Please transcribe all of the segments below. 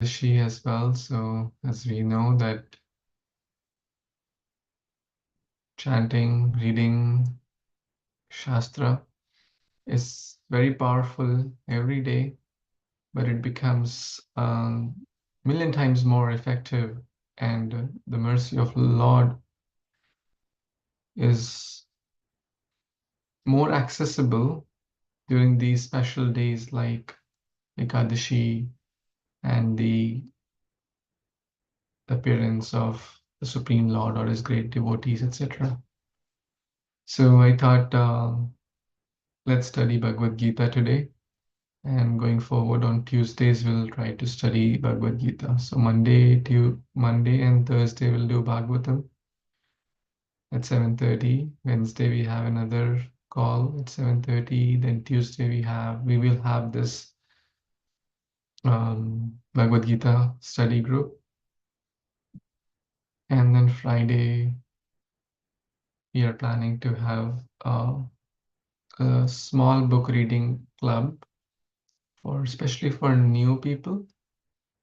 She as well. So as we know that chanting, reading Shastra is very powerful every day, but it becomes million times more effective, and the mercy of Lord is more accessible during these special days like Ekadashi and the appearance of the Supreme Lord or his great devotees, etc. So I thought let's study Bhagavad Gita today. And going forward on Tuesdays, we'll try to study Bhagavad Gita. So Monday and Thursday we'll do Bhagavatam at 7:30. Wednesday we have another call at 7:30. Then Tuesday we will have this Bhagavad Gita study group. And then Friday we are planning to have a small book reading club for especially for new people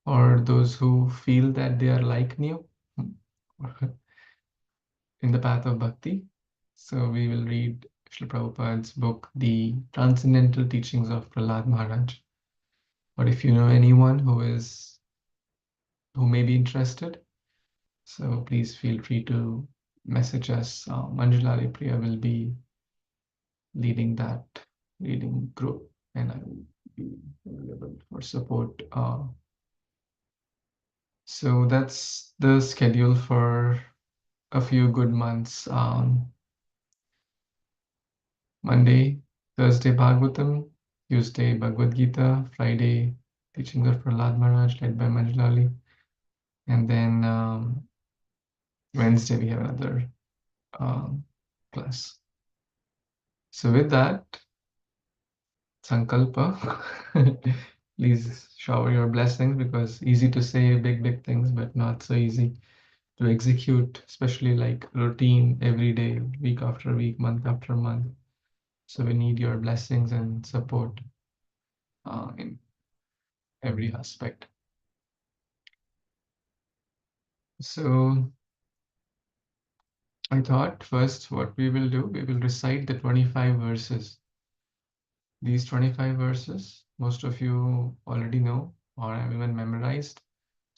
or those who feel that they are like new in the path of bhakti. So we will read Srila Prabhupada's book, The Transcendental Teachings of Prahlad Maharaj. But if you know anyone who may be interested, so please feel free to message us. Manjulari Priya will be leading that reading group, and I will be available for support. So that's the schedule for a few good months. Monday, Thursday Bhagavatam, Tuesday Bhagavad Gita, Friday teachings of Prahlad Maharaj led by Manjulali, and then Wednesday we have another class. So with that, Sankalpa, please shower your blessings because easy to say big things, but not so easy to execute, especially like routine every day, week after week, month after month. So we need your blessings and support in every aspect. So I thought first what we will do, we will recite the 25 verses. These 25 verses, most of you already know or have even memorized.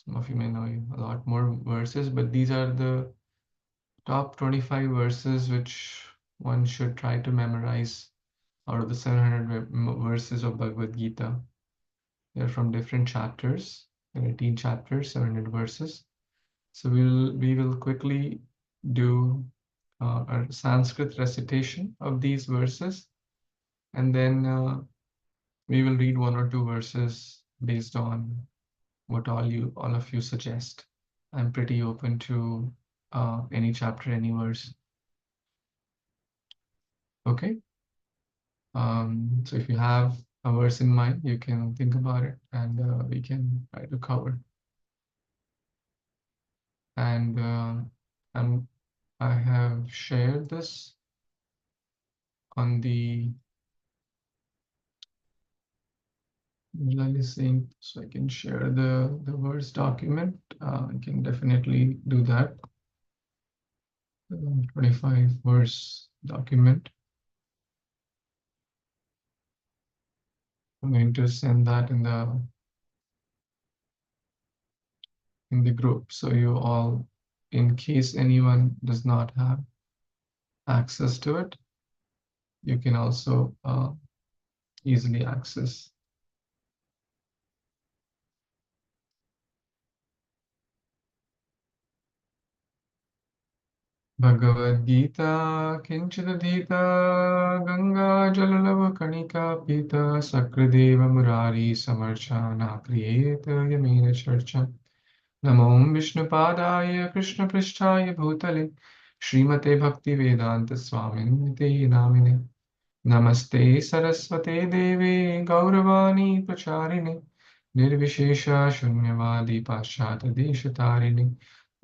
Some of you may know a lot more verses, but these are the top 25 verses which one should try to memorize out of the 700 verses of Bhagavad Gita. They're from different chapters. There are 18 chapters, 700 verses. So we will quickly do a Sanskrit recitation of these verses, and then we will read one or two verses based on what all of you suggest. I'm pretty open to any chapter, any verse. Okay. So if you have a verse in mind, you can think about it, and we can try to cover. And I have shared this on the saying, so I can share the verse document. I can definitely do that. 25 verse document. I'm going to send that in the group, so you all, in case anyone does not have access to it, you can also easily access. Bhagavad Gita Kinchadadhita Ganga Jalalava Kanika Pita Sakradeva Murari Samarchana Kriyeta Yamina Charcha Namo Vishnupadaya Krishna Prishtaya Bhutale Srimate Bhakti Vedanta Swaminite Namine Namaste Saraswate Devi Gauravani Pacharine Nirvishesha Shunyavadi Paschata Deshatarine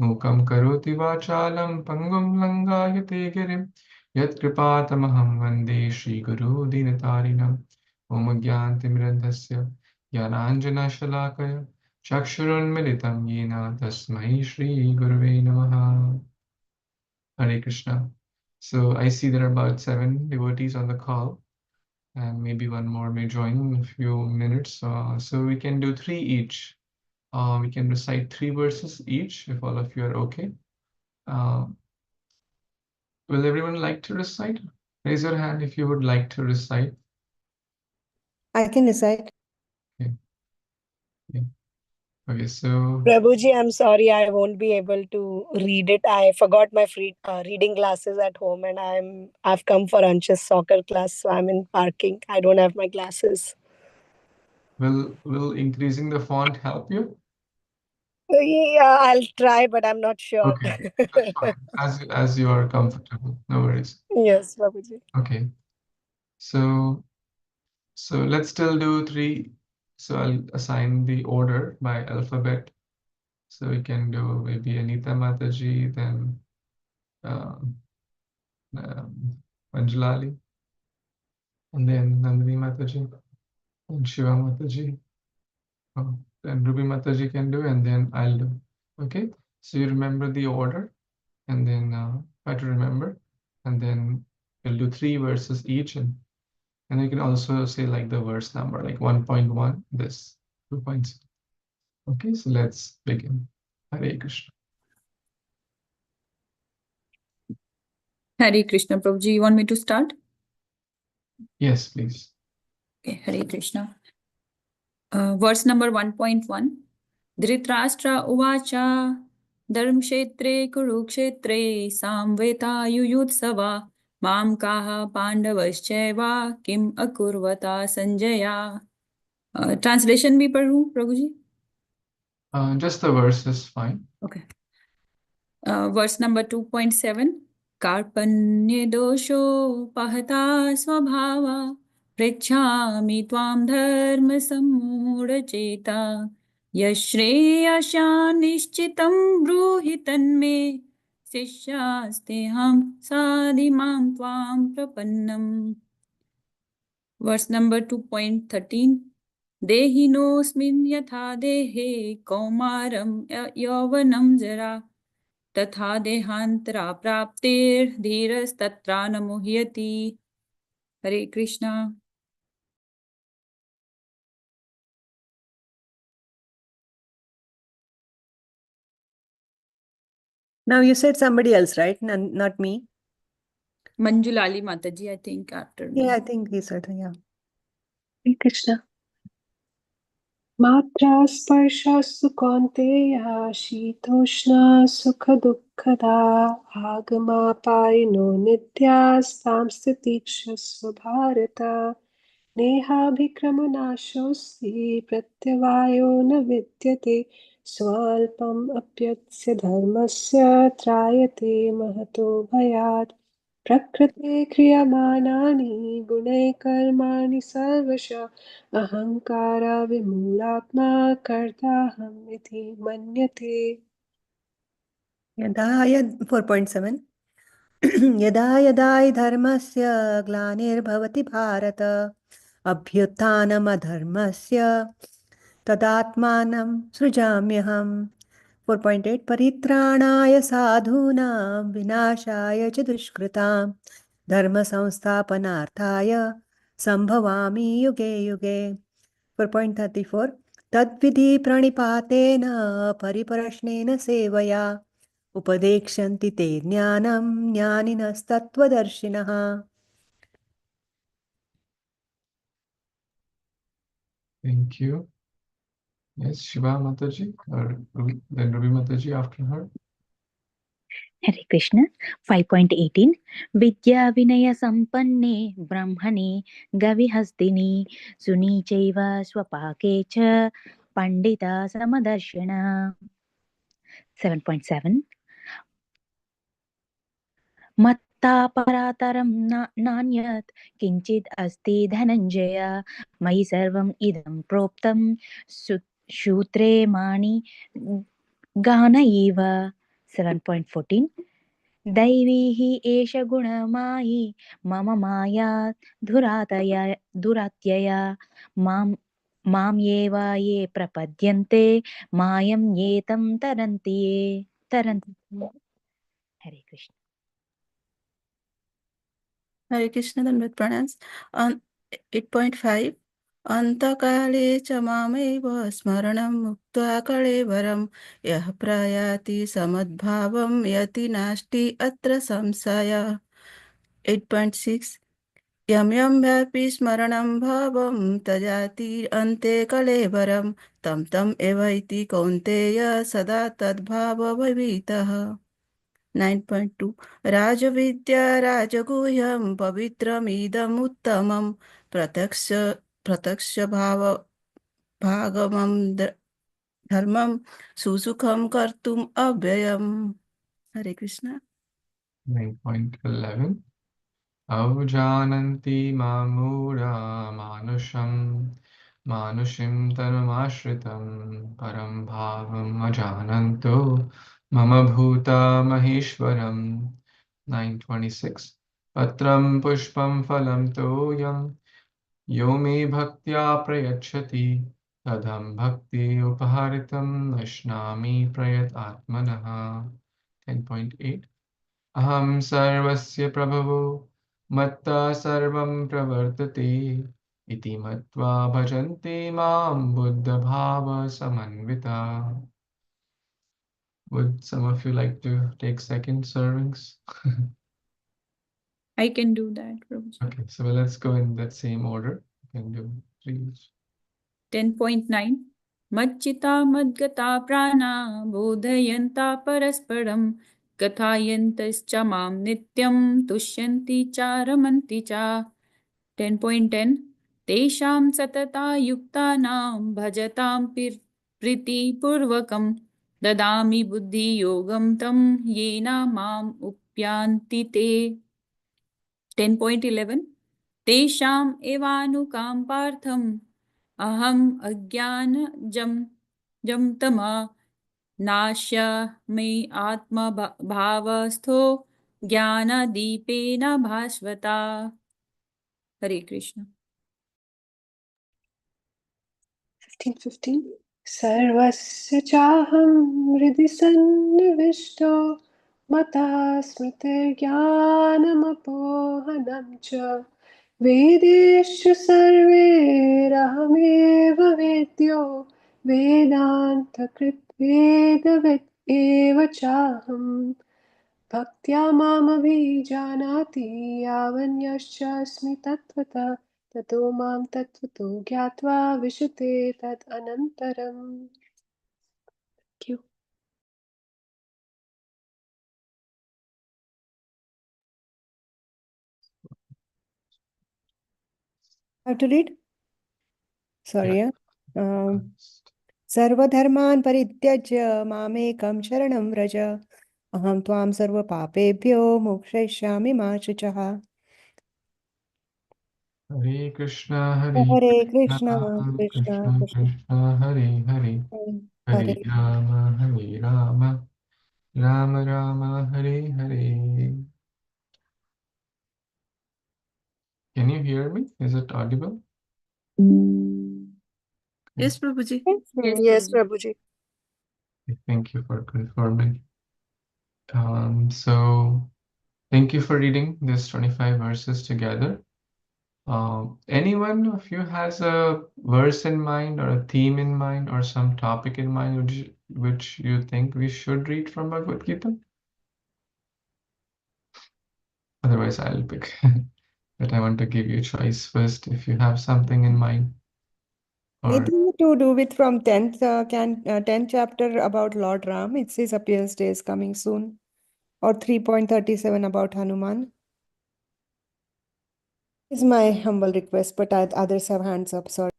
Mukam Karoti Vachalam Pangum Langayate Girim Yat Kripatamaham Vande Shri Guru Dinatarinam Om Gyantimirandhasya Gyananjana Shalakaya Chakshurunmilitam yena tasmai Shri Gurave Namaha. Hare Krishna. So I see there are about 7 devotees on the call, and maybe one more may join in a few minutes. So we can do 3 each. We can recite 3 verses each if all of you are okay. Will everyone like to recite? Raise your hand if you would like to recite. I can recite. Okay. Yeah. Okay, so Prabhuji, I'm sorry, I won't be able to read it. I forgot my free reading glasses at home, and I've come for Ansh's soccer class, so I'm in parking. I don't have my glasses. will increasing the font help you? Yeah, I'll try, but I'm not sure. Okay, that's fine. As you are comfortable, no worries. Yes, Prabhuji. Okay, so let's still do 3. So I'll assign the order by alphabet. So we can do maybe Anita Mataji, then um, Anjalali, and then Nandini Mataji, and Shiva Mataji. Then Ruby Mataji can do, and then I'll do. Okay, so you remember the order, and then try to remember, and then we'll do 3 verses each, and you can also say like the verse number, like 1.1, this 2.0. Okay, so let's begin. Hare Krishna. Hare Krishna, Prabhuji. You want me to start? Yes, please. Okay, Hare Krishna. Verse number 1.1. Dhritarashtra uvacha dharmkshetre kurukshetre samvetayuyutsava mam kaha pandavaschaiva kim akurvata sanjaya. Translation bhi padhu, Prabhuji? Just the verse is fine. Okay. Verse number 2.7. कार्पण्य दोषोपहता स्वभावा पृच्छामि त्वां धर्म सम्मूढचेता यश्रेयसां निश्चितं ब्रूहि तन्मे शिष्यास्तेऽहं साधिमां त्वां प्रपन्नम्. Verse number 2.13. देहिनोऽस्मिन् यथा देहे कौमारं यौवनं जरा तथा देहान्तरा प्राप्तिर्धीरस्तत्रा न मुह्यति. Hare Krishna. Now you said somebody else, right? Not me. Manjulali Mataji, I think, after me. Yeah, I think he said, yeah. Hare Krishna. Matra sparshassu kaunteya shitoshna sukha dukkhada agama parino nityastam stitikshasva bharata नेहाभिक्रमनाशोऽस्ति प्रत्यवायो न विद्यते स्वल्पम् अप्यस्य धर्मस्य त्रायते महतो भयात् प्रकृते क्रियमाणानि गुणैः कर्माणि सर्वशः अहङ्काराविमूढात्मा कर्ताहम् इति मन्यते. यदा 4.7. यदा यदा हि धर्मस्य ग्लानिर्भवति भारत अभ्युत्थानमधर्मस्य तदात्मानं सृजाम्यहम्. 4.8. परित्राणाय साधूनां विनाशाय च दुष्कृतां धर्मसंस्थापनार्थाय सम्भवामि युगे युगे. 4.34. तद्विधि प्रणिपातेन परिप्रश्नेन सेवया उपदेक्षन्ति ते ज्ञानं ज्ञानिनस्तत्त्वदर्शिनः. Thank you. Yes, Shiva Mataji, or then Ruby Mataji after her. Hare Krishna. 5.18. Vidya Vinaya Sampanne Brahmane Gavihastini Sunichaiva Swapakecha Pandita Samadarshana. 7.7. मत्ता परातरं नान्यत् किञ्चित् अस्ति धनञ्जय मयि सर्वम् इदं प्रोक्तं सूत्रे माणि गानैव. 7.14. दैवी हि एष गुणमायि मम माया दुरात्यया माम् एव ये प्रपद्यन्ते मायं ये तं तरन्ति हरे Krishna Hare Krishna, Dandavat Pranams. On 8.5, Antakale cha mameva smaranam mukta kalevaram yah prayati samadbhavam yati nasti atra samsaya. 8.6, Yam yam bhapi smaranam bhavam tajati ante kalevaram tam tam evaiti kaunteya sada tadbhava bhavitaha. 9.2 राजविद्या राजगुह्यं पवित्रमिदमुत्तमं प्रत्यक्ष प्रत्यक्ष भाव भागमं धर्मं सुसुखं कर्तुम् अव्ययम् हरे Krishna 9.11 Avjananti mamura manushim tanumashritam param bhavam ajananto mama bhuta maheshwaram 926 Patram pushpam phalam toyam yo me bhaktya prayachati tadham bhakti upaharitam ashnami prayat atmanaha 10.8 Aham sarvasya prabhavo matta sarvam pravartate iti matva bhajante mam buddha bhava samanvita. Would some of you like to take second servings? I can do that, Prabhuji. Okay, so let's go in that same order. You can do please. 10.9 मच्चिता मद्गता प्राणा बोधयन्ता परस्परं कथायन्तश्च मां नित्यं तुष्यन्ति च रमन्ति च 10.10 तेषां सतता युक्तानां भजतां प्रीतिपूर्वकं ददामि बुद्धियोगं तं येन माम् उप्यान्ति ते 10.11 तेषाम् एवानुकाम्पार्थम् अहम् अज्ञानजं तमा नाश्य मे आत्मभावस्थो ज्ञानदीपेन भास्वता हरे कृष्ण 15:15 सर्वस्य चाहं हृदि सन्निविष्टो मता स्मृतिर्ज्ञानमपोहनं च वेदेषु सर्वैरहमेव वेद्यो वेदान्तकृत् वेदवित् एव चाहम् भक्त्या मामभिजानाति यावन्यश्चास्मि तत्त्वतः ततो मां तत्त्वतो ज्ञात्वा विशते तद् अनन्तरम् Thank you. How to read? Sorry. Yeah. सर्वधर्मान् परित्यज्य मामेकं शरणं व्रज अहं त्वां सर्वपापेभ्यो मोक्षयिष्यामि मा शुचः Hare Krishna, Hare Krishna, Krishna Krishna Krishna Krishna Krishna, Hare Hare, Hare Hare Rama, Rama Rama, Hare Hare. Can you hear me? Is it audible? Yes, Prabhuji. Yes, yes, Prabhuji. Thank you for confirming. So thank you for reading this 25 verses together. Anyone of you has a verse in mind or a theme in mind or some topic in mind which you think we should read from Bhagavad Gita? Otherwise, I'll pick. But I want to give you a choice first if you have something in mind. Or Anything to do with from 10th chapter about Lord Ram? It says appears days coming soon. Or 3.37 about Hanuman. Is my humble request, but others have hands up. Sorry.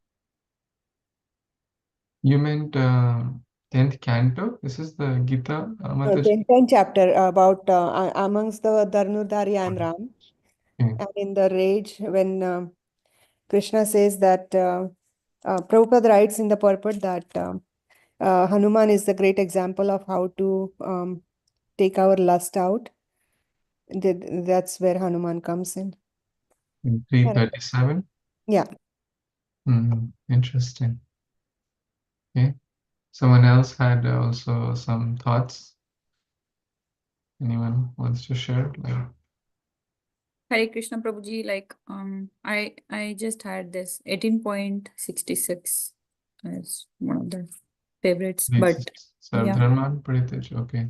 you meant 10th canto? This is the Gita, No, Mataji? 10th chapter about amongst the Dharnudhari and Ram. Okay. And in the rage, when Krishna says that Prabhupada writes in the purport that Hanuman is the great example of how to take our lust out. That's where Hanuman comes in. In 337? Yeah. Interesting. Okay. Someone else had also some thoughts. Anyone wants to share? Like, Hare Krishna Prabhuji, like I just had this 18.66 as one of the favorites, but yeah. Sarvdharman Paritij. Okay.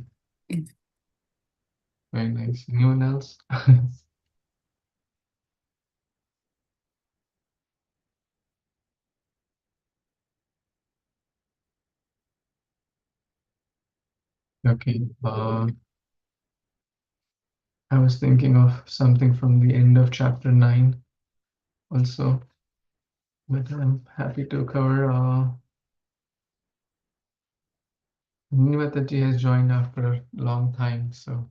Very nice. Anyone else? Okay. I was thinking of something from the end of chapter 9 also, but I'm happy to cover. Nivataji has joined after a long time, so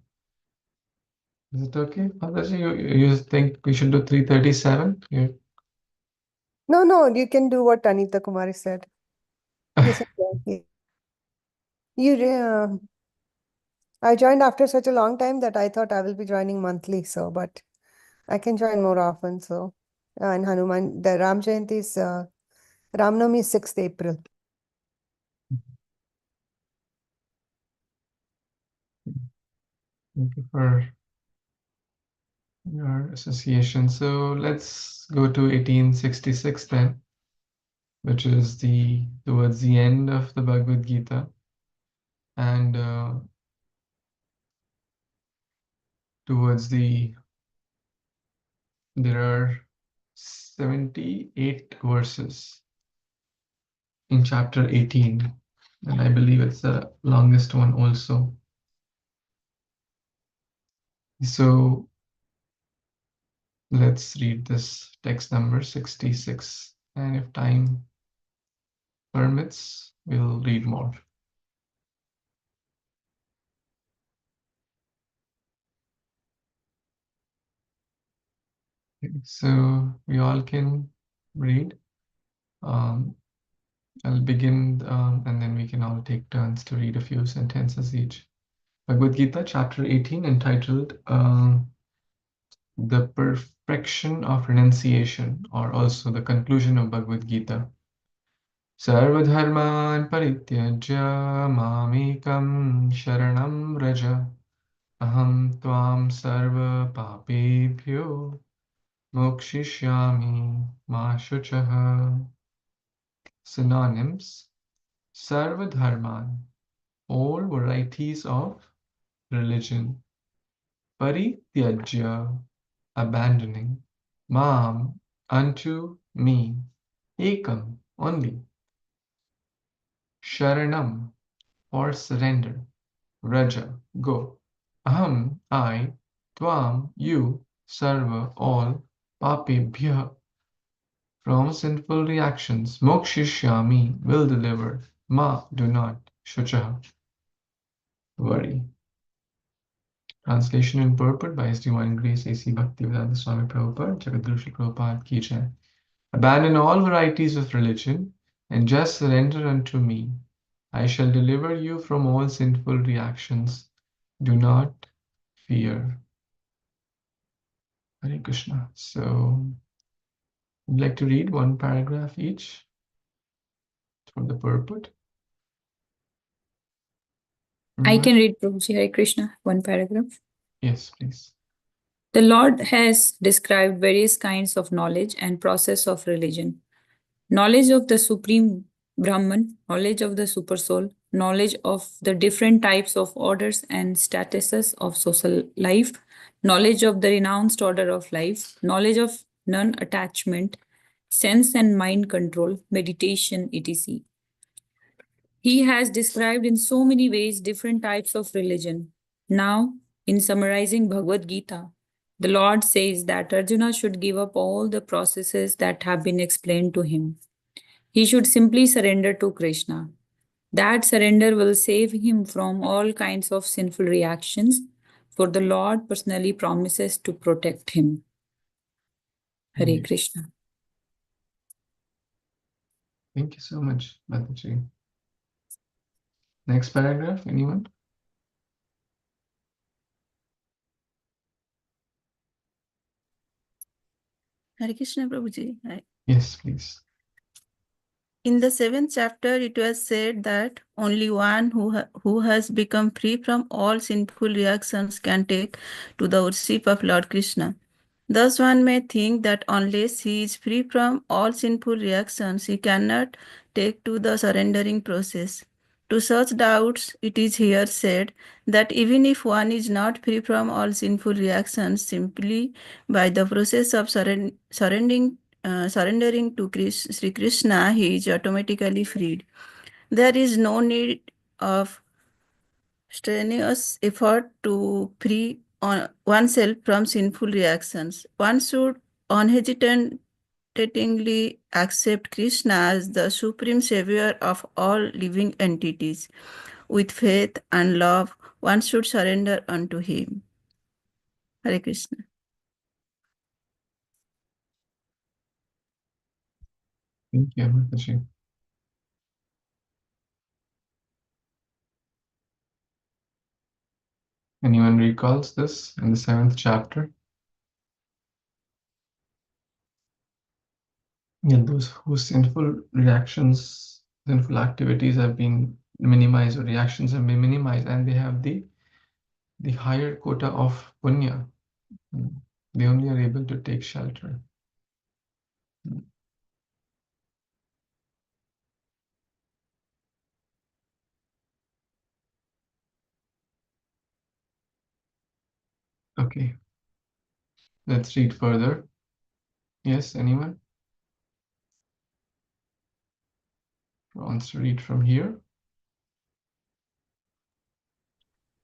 is it okay? Mataji, you think we should do 337? No, you can do what Anita Kumari said. Yes, okay. I joined after such a long time that I thought I will be joining monthly, so but I can join more often. So, and Hanuman, the Ram Jayanti is Ramnavami is 6th April. Thank you for your association. So let's go to 1866 then, which is towards the end of the Bhagavad Gita, and towards there are 78 verses in chapter 18, and I believe it's the longest one also. So let's read this text number 66, and if time permits, we'll read more. Okay, so we all can read. I'll begin, and then we can all take turns to read a few sentences each. Bhagavad Gita, chapter 18, entitled The Perfection of Renunciation, or also the conclusion of Bhagavad Gita. Sarvadharman parityajya mamekam sharanam raja aham tvam sarva papebhyo mokshishyami ma shuchaha. Synonyms: Sarvadharman, all varieties of religion. Parityajya, abandoning. Mam, unto me. Ekam, only. Sharanam, or surrender. Raja, go. Aham, I. Tvam, you. Sarva, all. Papebhya, from sinful reactions. Mokshishyami, will deliver. Ma, do not. Shuchaha, worry. Translation and purport by His Divine Grace A.C. Bhaktivedanta Swami Prabhupada, Jagadguru Shri Prabhupada Ki Jai. Abandon all varieties of religion and just surrender unto me. I shall deliver you from all sinful reactions. Do not fear. Hare Krishna. So, would like to read one paragraph each from the purport. I can read Prabhuji, Hare Krishna, one paragraph. Yes, please. The Lord has described various kinds of knowledge and process of religion. Knowledge of the Supreme Brahman, knowledge of the Supersoul, knowledge of the different types of orders and statuses of social life, knowledge of the renounced order of life, knowledge of non-attachment, sense and mind control, meditation, etc. He has described in so many ways different types of religion. Now, in summarizing Bhagavad Gita, the Lord says that Arjuna should give up all the processes that have been explained to him. He should simply surrender to Krishna. That surrender will save him from all kinds of sinful reactions, for the Lord personally promises to protect him. Hare Krishna. Thank you so much, Mataji. Next paragraph, anyone? Hare Krishna, Prabhuji. Yes, please. In the 7th chapter, it was said that only one who has become free from all sinful reactions can take to the worship of Lord Krishna. Thus, one may think that unless he is free from all sinful reactions, he cannot take to the surrendering process. To such doubts, it is here said that even if one is not free from all sinful reactions, simply by the process of surrendering to Sri Krishna, he is automatically freed. There is no need of strenuous effort to free oneself from sinful reactions. One should unhesitatingly accept Krishna as the supreme savior of all living entities. With faith and love, one should surrender unto him. Hare Krishna. Thank you, Mataji. Anyone recalls this in the 7th chapter? Yeah, those whose sinful reactions, sinful activities have been minimized, or reactions have been minimized, and they have the higher quota of punya. They only are able to take shelter. Okay, let's read further. Yes, anyone wants to read from here?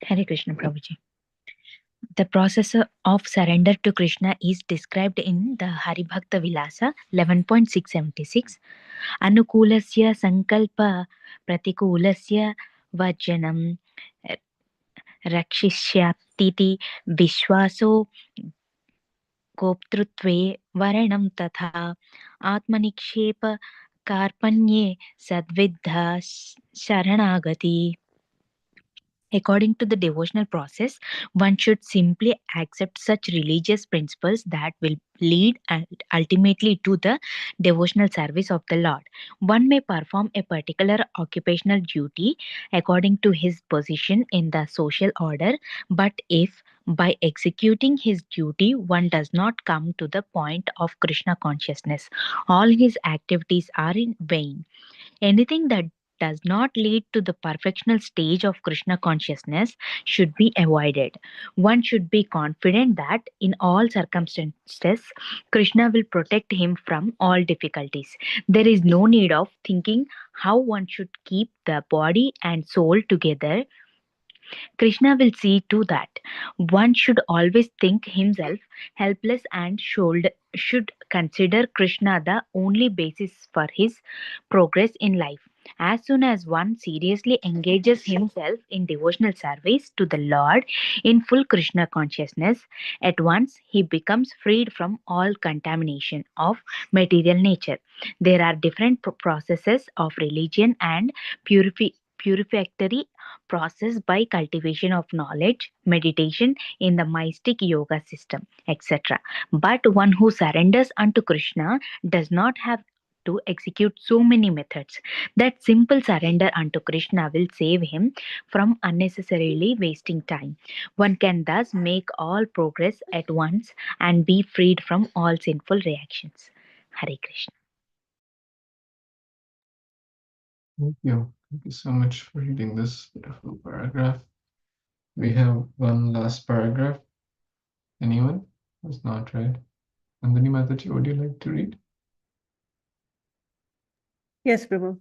Hare Krishna, Prabhuji. The process of surrender to Krishna is described in the Haribhakta Vilasa 11.676. Anukulasya sankalpa pratikulasya vajanam rakshishyatiti vishwaso गोप्तृत्वे वरणं तथा आत्मनिक्षेप कार्पण्ये सद्विद्धा शरणागति. According to the devotional process, one should simply accept such religious principles that will lead ultimately to the devotional service of the Lord. One may perform a particular occupational duty according to his position in the social order, but if by executing his duty one does not come to the point of Krishna consciousness, all his activities are in vain. Anything that does not lead to the perfectional stage of Krishna consciousness should be avoided. One should be confident that in all circumstances, Krishna will protect him from all difficulties. There is no need of thinking how one should keep the body and soul together. Krishna will see to that. One should always think himself helpless and should consider Krishna the only basis for his progress in life. As soon as one seriously engages himself in devotional service to the Lord in full Krishna consciousness, at once he becomes freed from all contamination of material nature. There are different processes of religion and purificatory process by cultivation of knowledge, meditation in the mystic yoga system, etc. But one who surrenders unto Krishna does not have to execute so many methods. That simple surrender unto Krishna will save him from unnecessarily wasting time. One can thus make all progress at once and be freed from all sinful reactions. Hare Krishna. Thank you. Thank you so much for reading this beautiful paragraph. We have one last paragraph. Anyone who's not read? Nandini Mataji, would you like to read? Yes, Prabhu.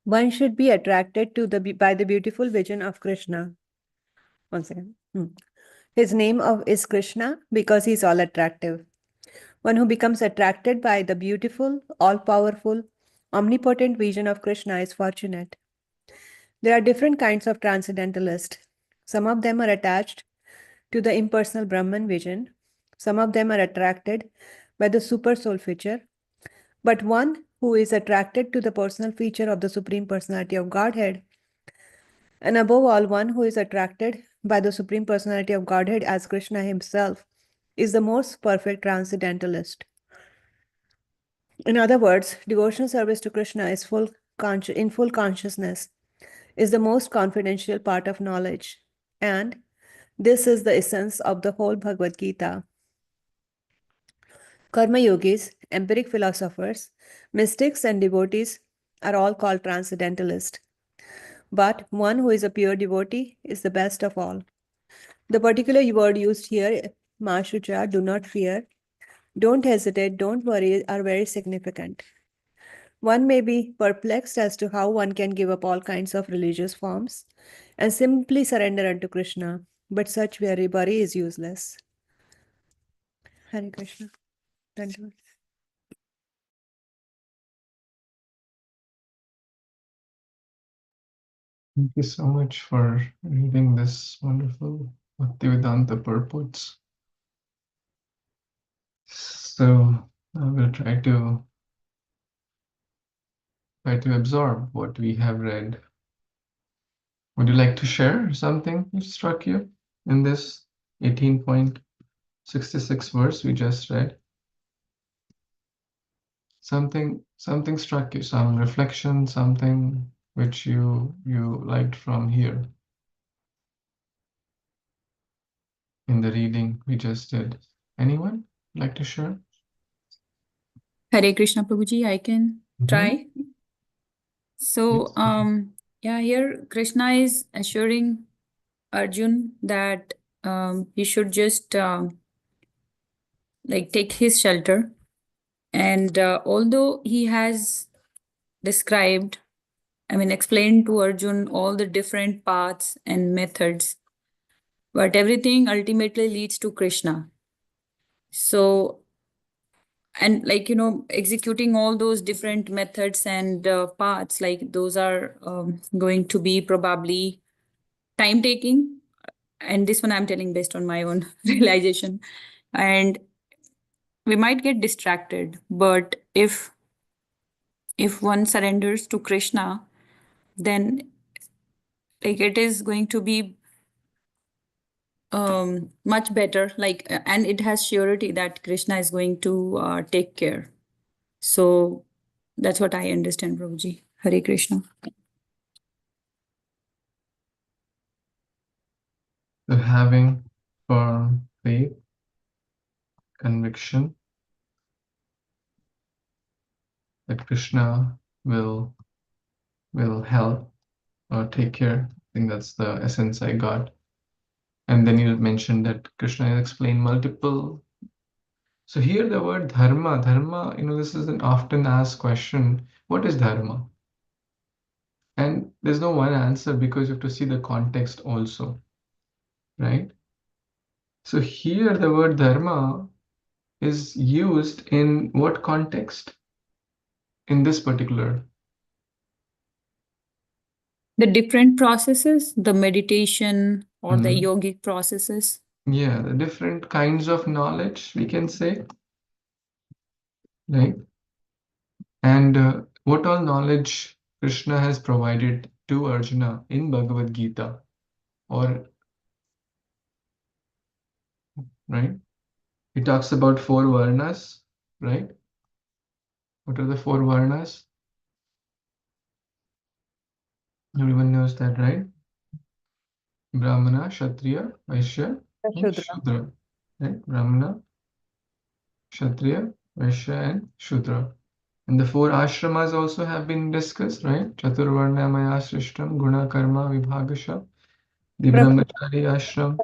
One should be attracted to by the beautiful vision of Krishna. One second. His name is Krishna because he is all attractive. One who becomes attracted by the beautiful, all-powerful, omnipotent vision of Krishna is fortunate. There are different kinds of transcendentalists. Some of them are attached to the impersonal Brahman vision. Some of them are attracted by the super soul feature. But one who is attracted to the personal feature of the Supreme Personality of Godhead, and above all, one who is attracted by the Supreme Personality of Godhead as Krishna himself, is the most perfect transcendentalist. In other words, devotional service to Krishna is in full consciousness is the most confidential part of knowledge. And this is the essence of the whole Bhagavad Gita. Karma yogis, empiric philosophers, mystics, and devotees are all called transcendentalists. But one who is a pure devotee is the best of all. The particular word used here, Mashucha, do not fear, don't hesitate, don't worry, are very significant. One may be perplexed as to how one can give up all kinds of religious forms and simply surrender unto Krishna, but such worry is useless. Hare Krishna. Dandavat. Thank you so much for reading this wonderful Bhaktivedanta purports. So I will try to absorb what we have read. Would you like to share something that struck you in this 18.66 verse we just read? Something struck you, some reflection, something which you liked from here in the reading we just did. Anyone like to share? Hare Krishna Prabhuji, I can try. So, yeah, here Krishna is assuring Arjun that he should just like take his shelter. And although he has described, explained to Arjun all the different paths and methods, but everything ultimately leads to Krishna. So, and executing all those different methods and paths, like those are going to be probably time taking. And this one I'm telling based on my own realization. And we might get distracted, but if one surrenders to Krishna, then it is going to be much better, and it has surety that Krishna is going to take care. So that's what I understand, Prabhuji. Hare Krishna. So having firm faith, conviction that Krishna will help or take care. I think that's the essence I got. And then you mentioned that Krishna has explained multiple. So here the word dharma, this is an often asked question. What is dharma? And there's no one answer because you have to see the context also, right? So here the word dharma is used in what context? In this particular. The different processes, the meditation or the yogic processes. Yeah, the different kinds of knowledge, we can say, right? And what all knowledge Krishna has provided to Arjuna in Bhagavad Gita, or right? He talks about 4 varnas, right? What are the 4 varnas? Everyone knows that, right? Brahmana, Kshatriya, Vaishya, and Shudra. Shudra, right? Brahmana, Kshatriya, Vaishya, and Shudra. And the 4 ashramas also have been discussed, right? Chaturvarna Maya Srishtam, Guna Karma Vibhagasha, the Brahmachari ashram,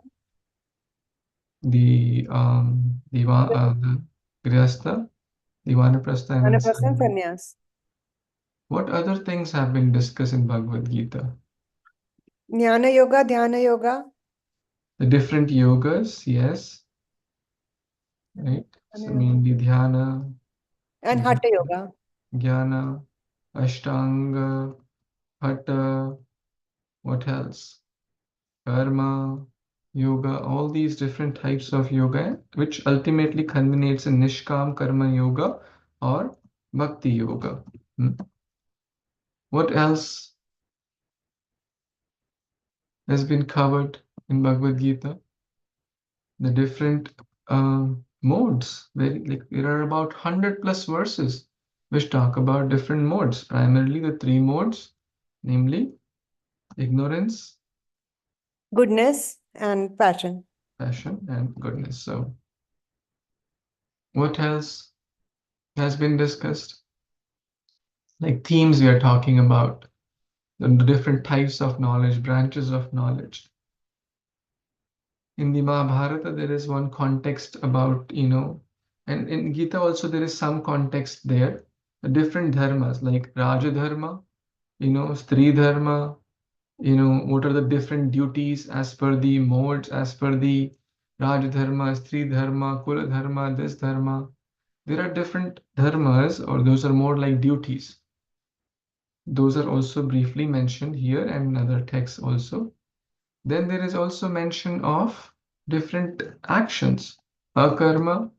the Grihastha, the Vanaprastha, and then Sannyasa. Sannyas. What other things have been discussed in Bhagavad Gita? Jnana Yoga, Dhyana Yoga. The different yogas, yes, right? So mainly Dhyana, And Hatha Yoga. Jnana, Ashtanga, Hatha, what else? Karma, yoga, all these different types of yoga, which ultimately culminates in Nishkam Karma Yoga or Bhakti Yoga. What else has been covered in Bhagavad Gita? The different modes. There are about 100 plus verses which talk about different modes, primarily the three modes, namely ignorance, Goodness and passion. passion, and goodness. So, what else has been discussed? Like themes we are talking about, the different types of knowledge, branches of knowledge. In the Mahabharata, there is one context about, and in Gita also there is some context there, the different dharmas like Raja Dharma, Stri Dharma, what are the different duties as per the modes, as per the Raja Dharma, Stri Dharma, Kula Dharma, this Dharma. There are different dharmas, or those are more like duties. Those are also briefly mentioned here and in other texts also. Then there is also mention of different actions, akarma,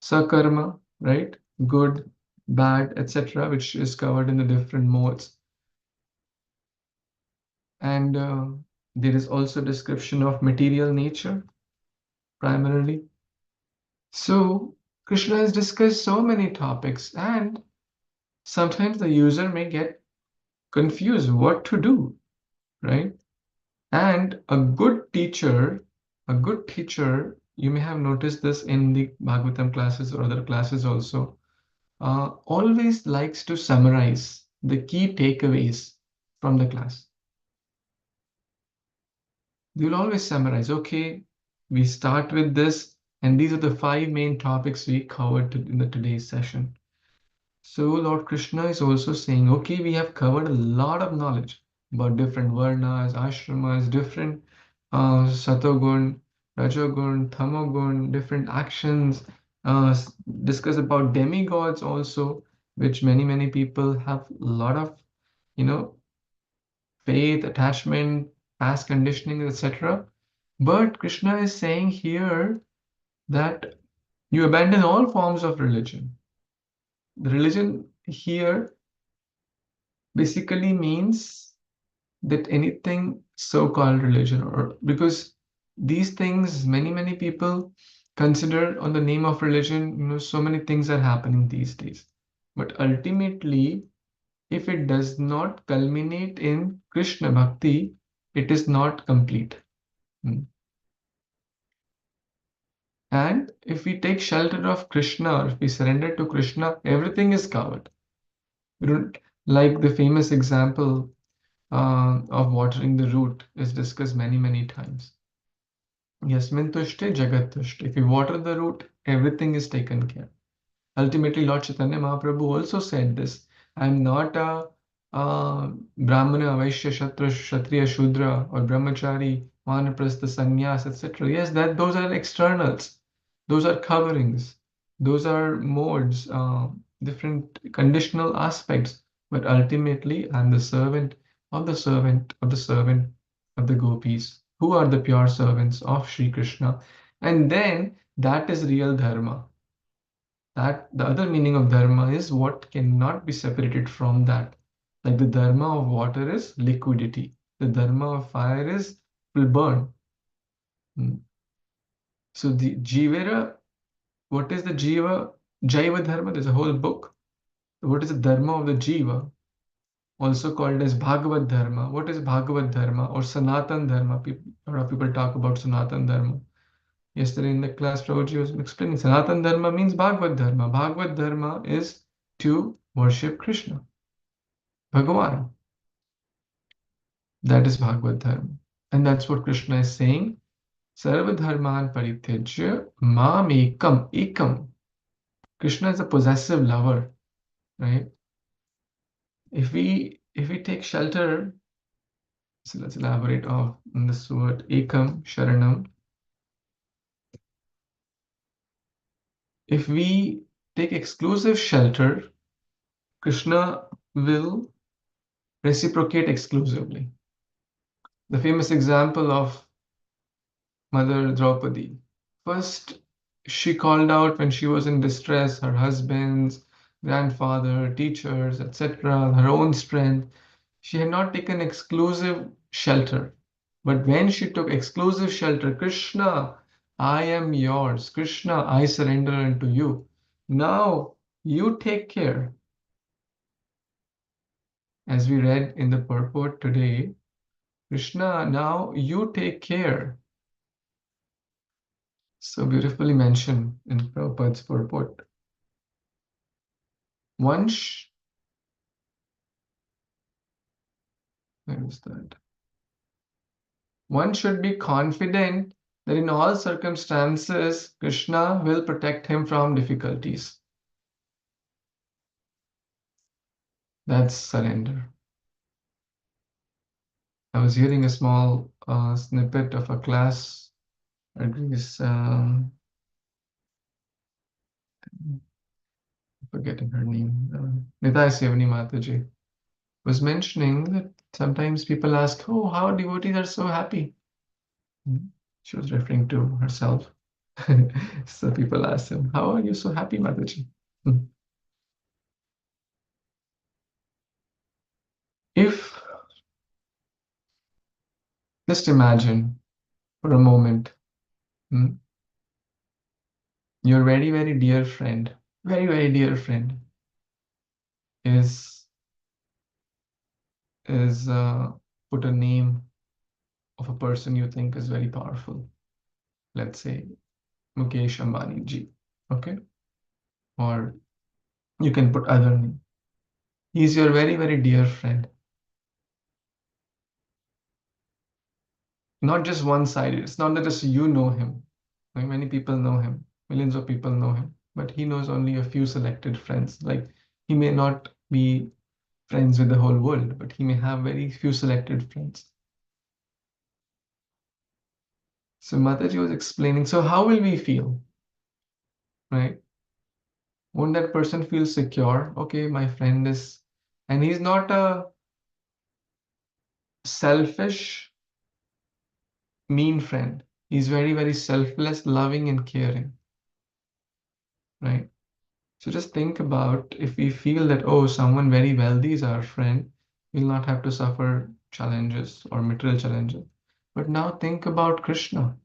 sakarma, right? Good, bad, etc., which is covered in the different modes. And there is also description of material nature, primarily. So Krishna has discussed so many topics, and sometimes the user may get confused what to do, right? And a good teacher, you may have noticed this in the Bhagavatam classes or other classes also, always likes to summarize the key takeaways from the class. They will always summarize, okay, we start with this, and these are the 5 main topics we covered in the today's session. So Lord Krishna is also saying, okay, we have covered a lot of knowledge about different varnas, ashramas, different satogun, rajogun, tamogun, different actions, discuss about demigods also, which many people have a lot of, faith, attachment, past conditioning, etc. But Krishna is saying here that you abandon all forms of religion. The religion here basically means that anything so-called religion, or because these things many people consider on the name of religion, so many things are happening these days, but ultimately if it does not culminate in Krishna bhakti, it is not complete. And if we take shelter of Krishna, or if we surrender to Krishna, everything is covered. We don't, like the famous example of watering the root is discussed many times. Yasmin tushte jagat tushte. If you water the root, everything is taken care. Ultimately, Lord Chaitanya Mahaprabhu also said this. I am not a Brahmana, Vaishya, Kshatriya, Shudra, or Brahmachari, Vanaprastha, Sannyas, etc. Yes, those are externals. Those are coverings. Those are modes, different conditional aspects. But ultimately, I'm the servant of the servant of the servant of the gopis, who are the pure servants of Sri Krishna. And then that is real dharma. That the other meaning of dharma is what cannot be separated from that. Like the dharma of water is liquidity. The dharma of fire is will burn. So the jivera, what is the jaiva dharma? There's a whole book. What is the dharma of the jiva? Also called as Bhagavad Dharma. What is Bhagavad Dharma or Sanatan Dharma? A lot of people talk about Sanatan Dharma. Yesterday in the class, Prabhuji was explaining Sanatan Dharma means Bhagavad Dharma. Bhagavad Dharma is to worship Krishna, Bhagavan. That is Bhagavad Dharma. And that's what Krishna is saying. Sarva dharman parityajya mam ekam ekam. Krishna is a possessive lover, right? If we take shelter, so let's elaborate on this word ekam, sharanam. If we take exclusive shelter, Krishna will reciprocate exclusively. The famous example of Mother Draupadi. First, she called out when she was in distress, her husband's grandfather, teachers, etc., her own strength. She had not taken exclusive shelter. But when she took exclusive shelter, Krishna, I am yours. Krishna, I surrender unto you. Now you take care. As we read in the purport today, Krishna, now you take care. So beautifully mentioned in Prabhupada's purport. Where is that? One should be confident that in all circumstances, Krishna will protect him from difficulties. That's surrender. I was hearing a small snippet of a class. Forgetting her name. Nidai Sevani Mataji was mentioning that sometimes people ask, "Oh, how devotees are so happy." She was referring to herself. So people ask him, "How are you so happy, Mataji?" If just imagine for a moment, your very, very dear friend, very, very dear friend is put a name of a person you think is very powerful. Let's say Mukesh Ambani ji, okay? Or you can put other name. He's your very, very dear friend. Not just one-sided. It's not that just you know him. Like many people know him. Millions of people know him. But he knows only a few selected friends. Like he may not be friends with the whole world, but he may have very few selected friends. So Mataji was explaining, so how will we feel? Right? Won't that person feel secure? Okay, my friend is, and he's not a selfish, mean friend. He's very, very selfless, loving, and caring. Right? So just think about if we feel that, oh, someone very wealthy is our friend, we'll not have to suffer challenges or material challenges. But now think about Krishna.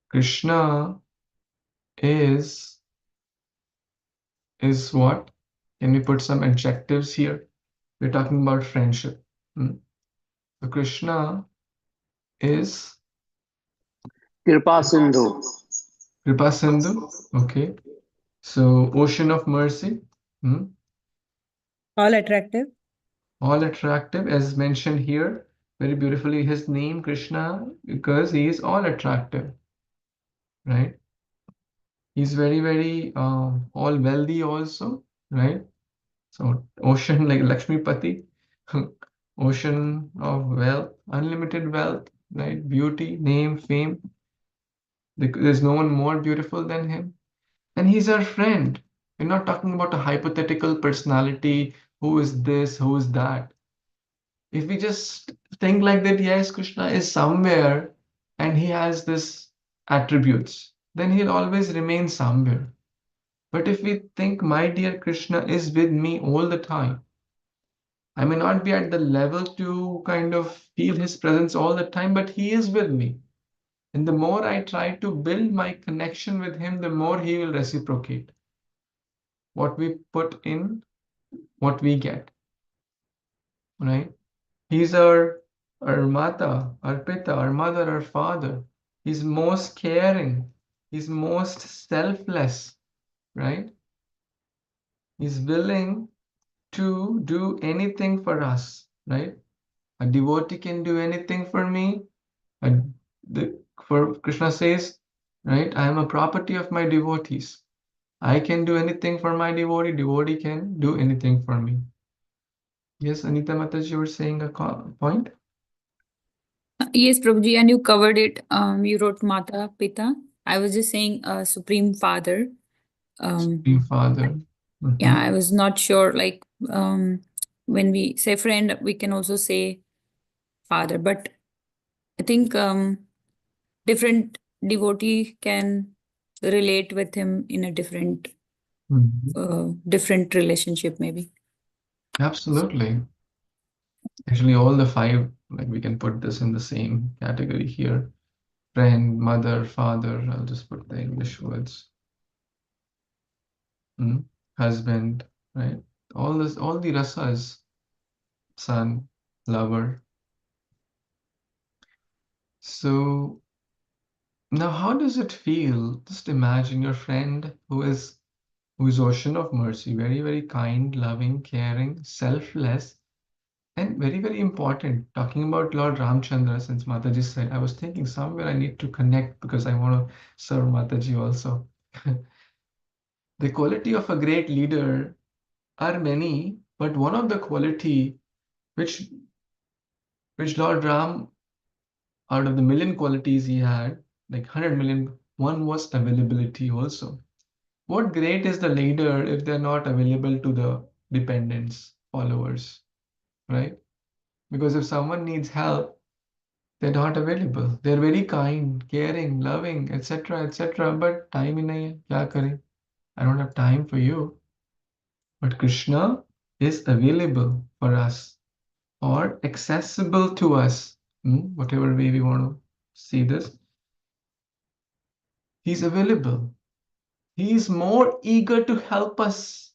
Krishna is what? Can we put some adjectives here? We're talking about friendship. So Krishna is Kripa Sindhu. Kripa Sindhu. Okay. So ocean of mercy. All attractive. All attractive, as mentioned here very beautifully. His name Krishna because he is all attractive, right? He's very, very all wealthy also, right? So ocean like Lakshmipati, ocean of wealth, unlimited wealth, right? Beauty, name, fame. There's no one more beautiful than him. And he's our friend. We're not talking about a hypothetical personality, who is this, who is that. If we just think like that, yes, Krishna is somewhere and he has this attributes, then he'll always remain somewhere. But if we think, my dear Krishna is with me all the time, I may not be at the level to kind of feel his presence all the time, but he is with me. And the more I try to build my connection with him, the more he will reciprocate. What we put in, what we get, right? He's our mata, our pita, our mother, our father. He's most caring. He's most selfless, right? He's willing to do anything for us, right? A devotee can do anything for me. For Krishna says, right? I am a property of my devotees. I can do anything for my devotee. Devotee can do anything for me. Yes, Anita Mataji, you were saying a point? Yes, Prabhuji, and you covered it. You wrote Mata, Pita. I was just saying Supreme Father. Supreme Father. Yeah, I was not sure. Like when we say friend, we can also say father. But I think different devotee can relate with him in a different different relationship, maybe. Absolutely. Actually, all the five, like we can put this in the same category here. Friend, mother, father. I'll just put the English words. husband, right? All this, all the rasas, son, lover. So now how does it feel? Just imagine your friend who is ocean of mercy, very, very kind, loving, caring, selfless, and very, very important. Talking about Lord Ramchandra, since Mataji said, I was thinking somewhere I need to connect because I want to serve Mataji also. The quality of a great leader are many, but one of the quality which Lord Ram, out of the million qualities he had, like 100 million, one was availability also. What great is the leader if they're not available to the dependents, followers, right? Because if someone needs help, they're not available. They're very kind, caring, loving, etc., etc. But time ही नहीं है, क्या करें? I don't have time for you. But Krishna is available for us or accessible to us, whatever way we want to see this. He's available. He is more eager to help us.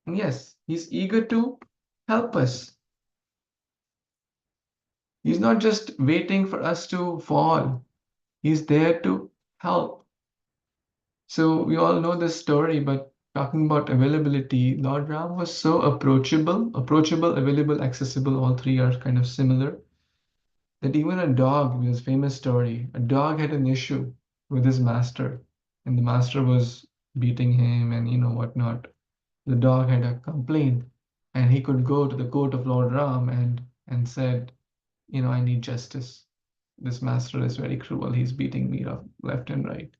Yes, he's eager to help us. He's not just waiting for us to fall. He's there to help. So we all know this story, but talking about availability, Lord Ram was so approachable, available, accessible, all three are kind of similar, that even a dog, this famous story, a dog had an issue with his master, and the master was beating him and whatnot. The dog had a complaint, and he could go to the court of Lord Ram and said, I need justice. This master is very cruel. He's beating me up left and right.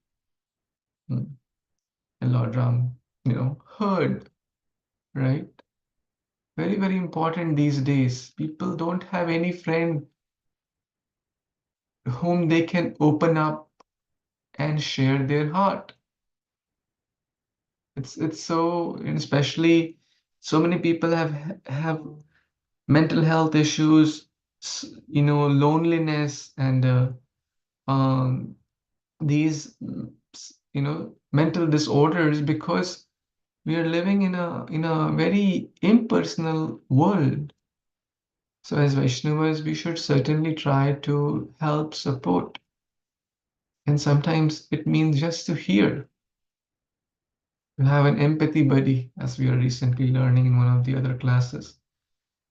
And Lord Ram, heard, right? Very, very important these days. People don't have any friend whom they can open up and share their heart. It's so, and especially so many people have mental health issues, loneliness, and these mental disorders because we are living in a very impersonal world. So as Vaishnavas, we should certainly try to help, support, and sometimes it means just to hear, to have an empathy buddy, as we are recently learning in one of the other classes.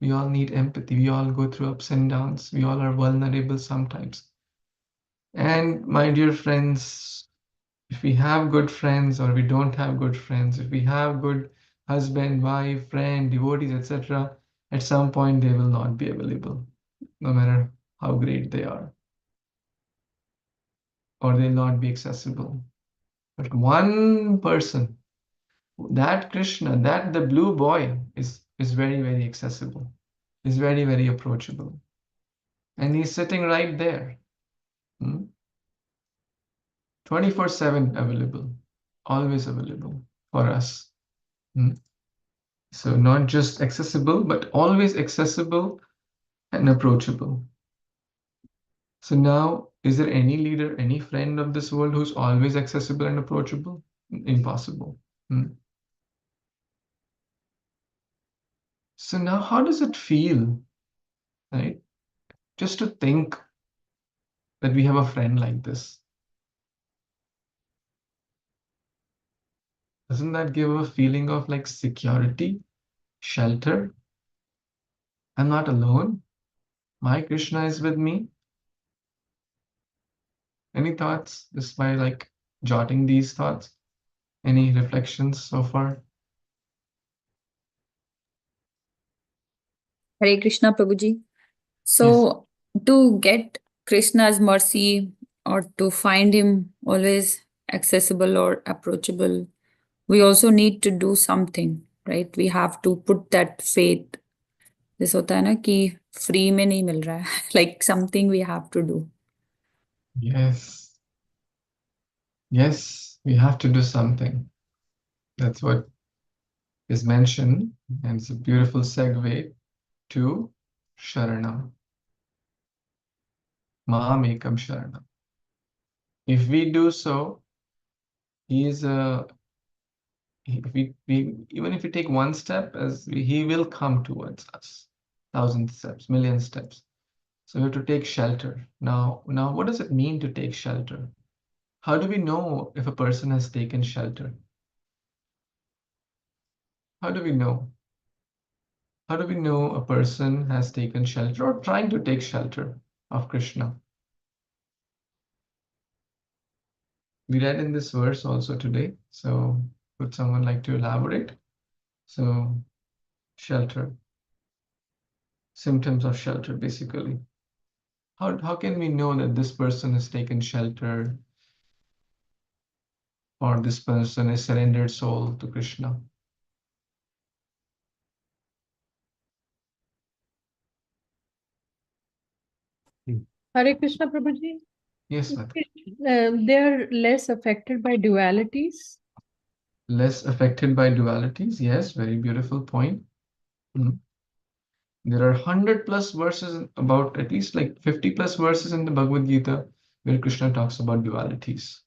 We all need empathy. We all go through ups and downs. We all are vulnerable sometimes. And my dear friends, if we have good friends or we don't have good friends, if we have good husband, wife, friend, devotees, etc., at some point they will not be available, no matter how great they are, or they'll not be accessible. But one person, that Krishna, that the blue boy, is very, very accessible, is very, very approachable. And he's sitting right there, 24/7 available, always available for us. So not just accessible, but always accessible and approachable. So now, is there any leader, any friend of this world who's always accessible and approachable? Impossible. So now, how does it feel, right? Just to think that we have a friend like this. Doesn't that give a feeling of like security, shelter? I'm not alone. My Krishna is with me. Any thoughts just by like jotting these thoughts? Any reflections so far? Hare Krishna, Prabhuji. Yes. So, to get Krishna's mercy or to find him always accessible or approachable, we also need to do something, right? We have to put that faith. This होता है ना कि free में नहीं मिल रहा है. Like something we have to do. Yes. Yes, we have to do something. That's what is mentioned, and it's a beautiful segue to Sharanam. Mahamekam Sharanam. If we do so, he is Even if we take one step, he will come towards us. 1,000 steps, million steps. So we have to take shelter. Now, what does it mean to take shelter? How do we know if a person has taken shelter? How do we know? How do we know a person has taken shelter or trying to take shelter of Krishna? We read in this verse also today. So would someone like to elaborate? So shelter, symptoms of shelter, basically. How can we know that this person has taken shelter or this person is surrendered soul to Krishna? Hare Krishna, Prabhuji. Yes, Mata. They are less affected by dualities. Less affected by dualities. Yes, very beautiful point. Mhm. There are 100 plus verses about at least like 50 plus verses in the Bhagavad Gita where Krishna talks about dualities.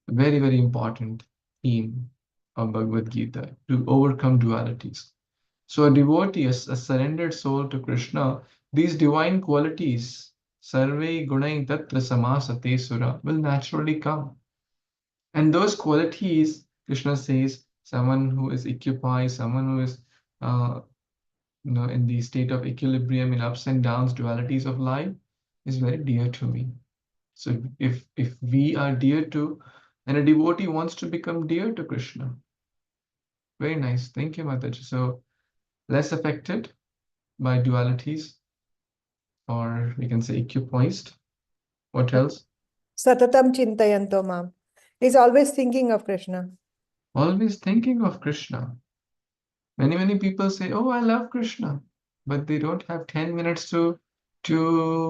Very, very important theme of Bhagavad Gita to overcome dualities. So a devotee, a surrendered soul to Krishna, these divine qualities, sarve gunai tatra samasate sura, will naturally come. And those qualities, Krishna says, someone who is occupied, someone who is in the state of equilibrium, in ups and downs, dualities of life, is very dear to me. So if we are dear to, and a devotee wants to become dear to Krishna. Very nice. Thank you, Mataji. So less affected by dualities, or we can say equipoised. What else? Satatam chintayanto mam. He's always thinking of Krishna. Always thinking of Krishna. Many people say, "Oh, I love Krishna," but they don't have 10 minutes to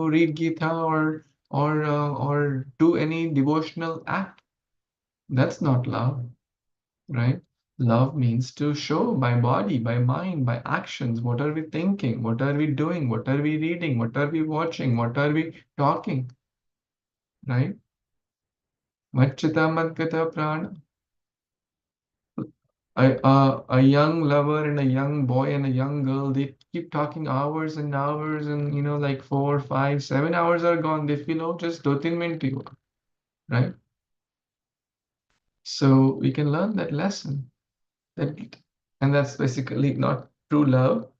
read Gita or do any devotional act. That's not love, right? Love means to show by body, by mind, by actions. What are we thinking? What are we doing? What are we reading? What are we watching? What are we talking? Right? Machchita madgata prana. A young lover and a young boy and a young girl, they keep talking hours and hours, and like 4, 5, 7 hours are gone. They feel, oh, just 2-3 minutes, right? So we can learn that lesson. And that's basically not true love.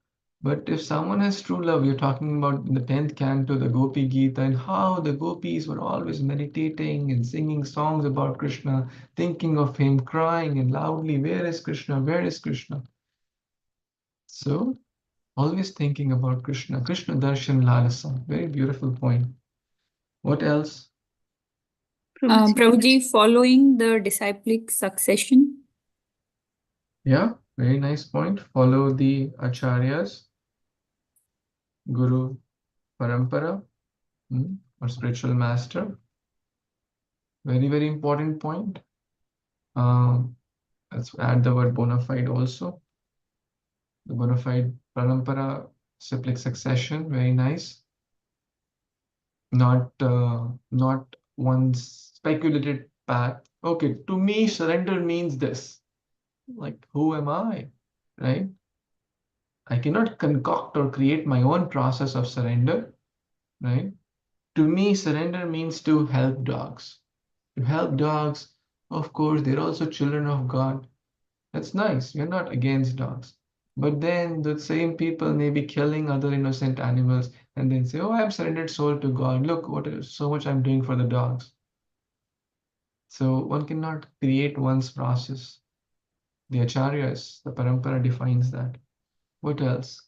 But if someone has true love, we're talking about in the 10th canto, the Gopi Gita, and how the gopis were always meditating and singing songs about Krishna, thinking of him, crying and loudly, where is Krishna? Where is Krishna? So always thinking about Krishna. Krishna Darshan Lalasa. Very beautiful point. What else? Prabhuji, following the disciplic succession. Yeah, very nice point. Follow the acharyas, Guru Parampara, or spiritual master. Very, very important point. Let's add the word bona fide also. The bona fide parampara, cyclic succession, very nice. Not one's speculated path. Okay, to me, surrender means this. Like, who am I? Right? I cannot concoct or create my own process of surrender. Right? To me, surrender means to help dogs. To help dogs, of course, they're also children of God. That's nice. We're not against dogs. But then the same people may be killing other innocent animals and then say, oh, I have surrendered soul to God. Look, so much I'm doing for the dogs. So one cannot create one's process. The acharyas, the parampara defines that. What else?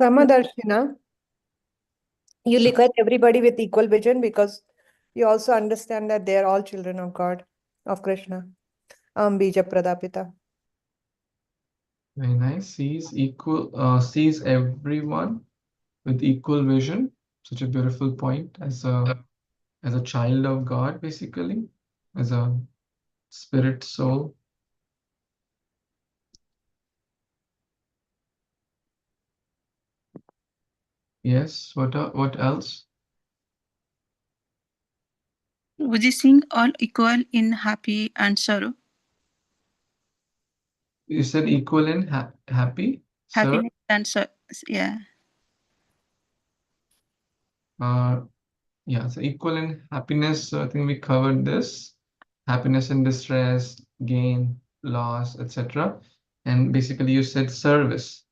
Samadarshina. You So, look at everybody with equal vision because you also understand that they are all children of God, of Krishna. Bija Pradapita. very nice. Sees everyone with equal vision. Such a beautiful point as a child of God, basically, as a spirit soul. Yes, what else? Would you sing all equal in happy and sorrow? You said equal in happy, sir? Happiness and yeah. Yeah, so equal in happiness. So I think we covered this. Happiness and distress, gain, loss, etc. And basically you said service,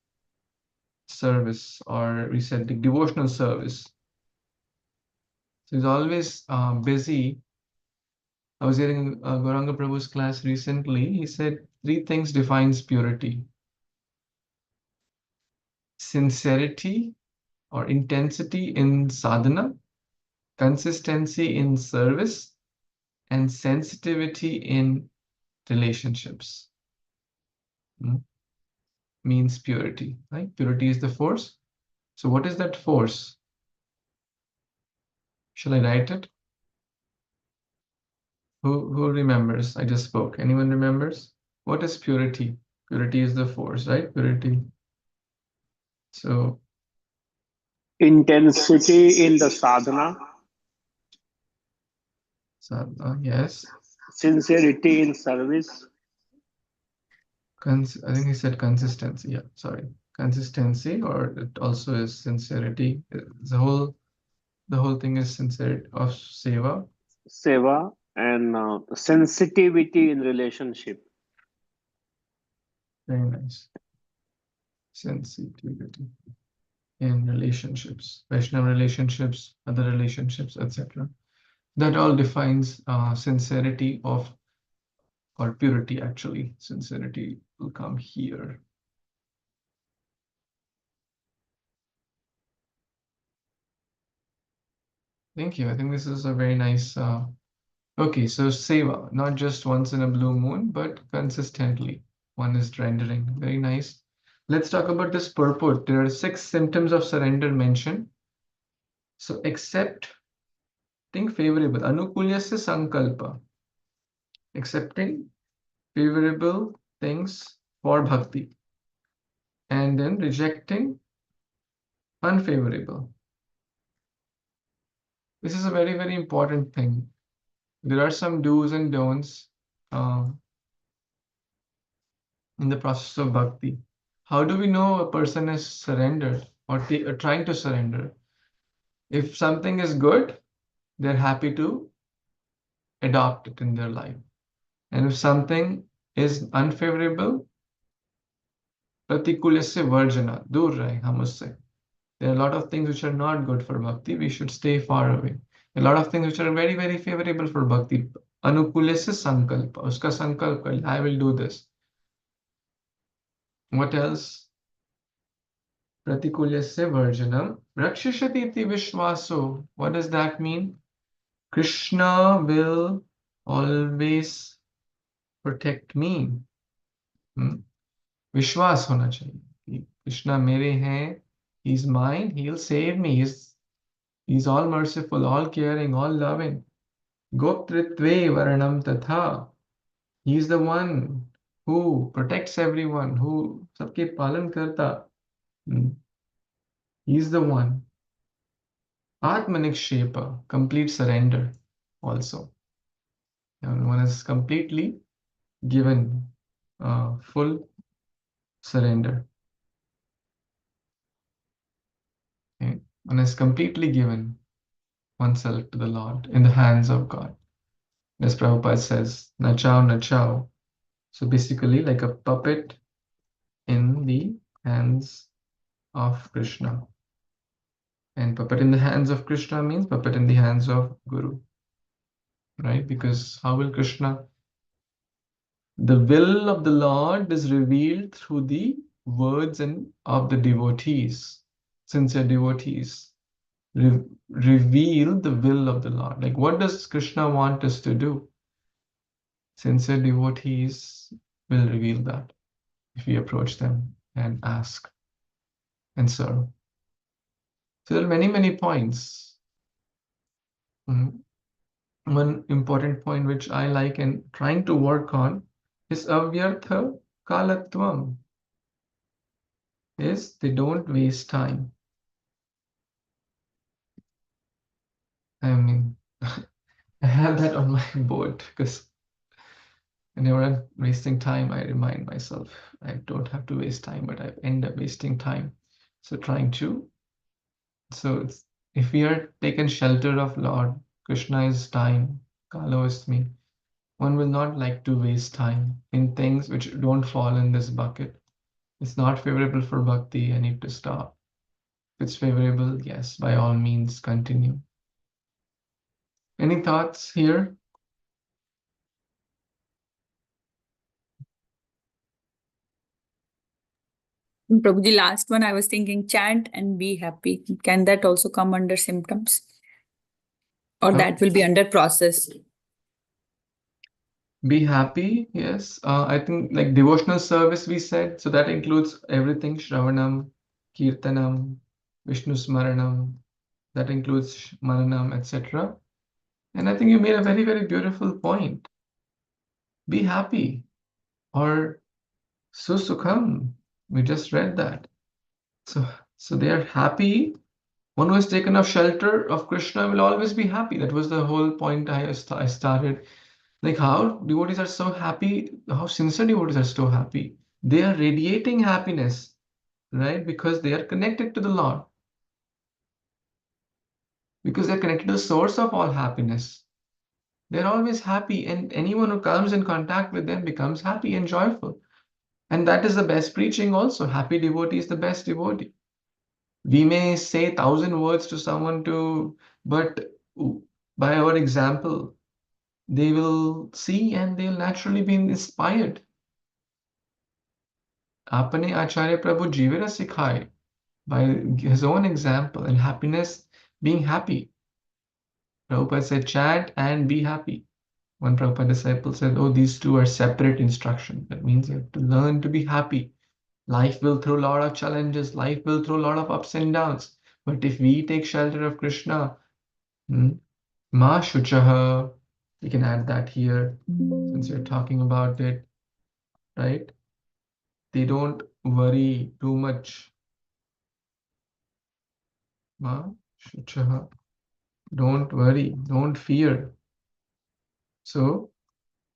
or we said the devotional service. So he's always busy. I was hearing Gauranga Prabhu's class recently. He said 3 things defines purity: sincerity or intensity in sadhana, consistency in service, and sensitivity in relationships. Means purity, right? Purity is the force. So what is that force? Shall I write it? Who remembers? I just spoke. Anyone remembers? What is purity? Purity is the force, right? Purity. So Intensity in the sadhana, sadhana, yes. sincerity in service, I think he said consistency. Yeah, sorry. Consistency, or it also is sincerity. The whole thing is sincerity of seva. seva, and sensitivity in relationship. Very nice. Sensitivity in relationships, Vaishnava relationships, other relationships, etc. That all defines sincerity of, or purity actually. Sincerity will come here. Thank you. I think this is a very nice. Okay, so seva, not just once in a blue moon, but consistently. One is rendering. Very nice. Let's talk about this purport. There are 6 symptoms of surrender mentioned. So accept, think favorable. Anukulyasya sankalpa. Accepting favorable things for bhakti. And then rejecting unfavorable. This is a very, very important thing. There are some do's and don'ts in the process of bhakti. How do we know a person is surrendered or trying to surrender? If something is good, they're happy to adopt it in their life. And if something is unfavorable, pratikulyasya varjana, dur rahe hum usse. There are a lot of things which are not good for bhakti. We should stay far away. A lot of things which are very, very favorable for bhakti. Anukulyasya sankalpa. Uska sankalpa, I will do this. What else? Pratikulyasya varjanam. Rakshishati iti vishwaso. What does that mean? Krishna will always protect me. विश्वास होना चाहिए. Krishna mere hain. He's mine. He'll save me. He's all merciful, all caring, all loving. Goptritve varanam tatha. He's the one who protects everyone, who sabke palan karta. He's the one. Atmanikshepa, complete surrender also. And one is completely given full surrender. Okay? One is completely given oneself to the Lord in the hands of God. As Prabhupada says, nachao, nachao. So basically like a puppet in the hands of Krishna. And puppet in the hands of Krishna means puppet in the hands of Guru. Right? Because how will Krishna? The will of the Lord is revealed through the words and of the devotees, sincere devotees. Reveal the will of the Lord. Like what does Krishna want us to do? Sincere devotees will reveal that if we approach them and ask and serve. So there are many, many points. One important point which I like and trying to work on is avyartha kalatvam. Is they don't waste time. I mean, I have that on my board because Whenever I'm wasting time, I remind myself I don't have to waste time, but I end up wasting time. So if we are taken shelter of Lord, Krishna is time, Kalo is me. One will not like to waste time in things which don't fall in this bucket. It's not favorable for bhakti, I need to stop. If it's favorable, yes, by all means, continue. Any thoughts here? Prabhuji, last one I was thinking chant and be happy. Can that also come under symptoms? Or Oh. that will be under process? Be happy, yes. I think like devotional service we said, so that includes everything, Shravanam, Kirtanam, Vishnu Smaranam, that includes Mananam, etc. And I think you made a very, very beautiful point. Be happy, or Susukham. We just read that. So they are happy. One who has taken up shelter of Krishna will always be happy. That was the whole point I started. Like how devotees are so happy, how sincere devotees are so happy. They are radiating happiness, right? Because they are connected to the Lord. Because they're connected to the source of all happiness. They're always happy, and anyone who comes in contact with them becomes happy and joyful. And that is the best preaching also. Happy devotee is the best devotee. We may say 1,000 words to someone but by our example, they will see and they'll naturally be inspired. Apane Acharya Prabhu Jivira Sikhai, by his own example, and happiness, being happy. Prabhupada said, chant and be happy. One Prabhupada disciple said, oh, these two are separate instructions. That means you have to learn to be happy. Life will throw a lot of challenges. Life will throw a lot of ups and downs. But if we take shelter of Krishna, Ma Shuchaha, we can add that here since we're talking about it, right? They don't worry too much. Ma Shuchaha. Don't worry, don't fear. So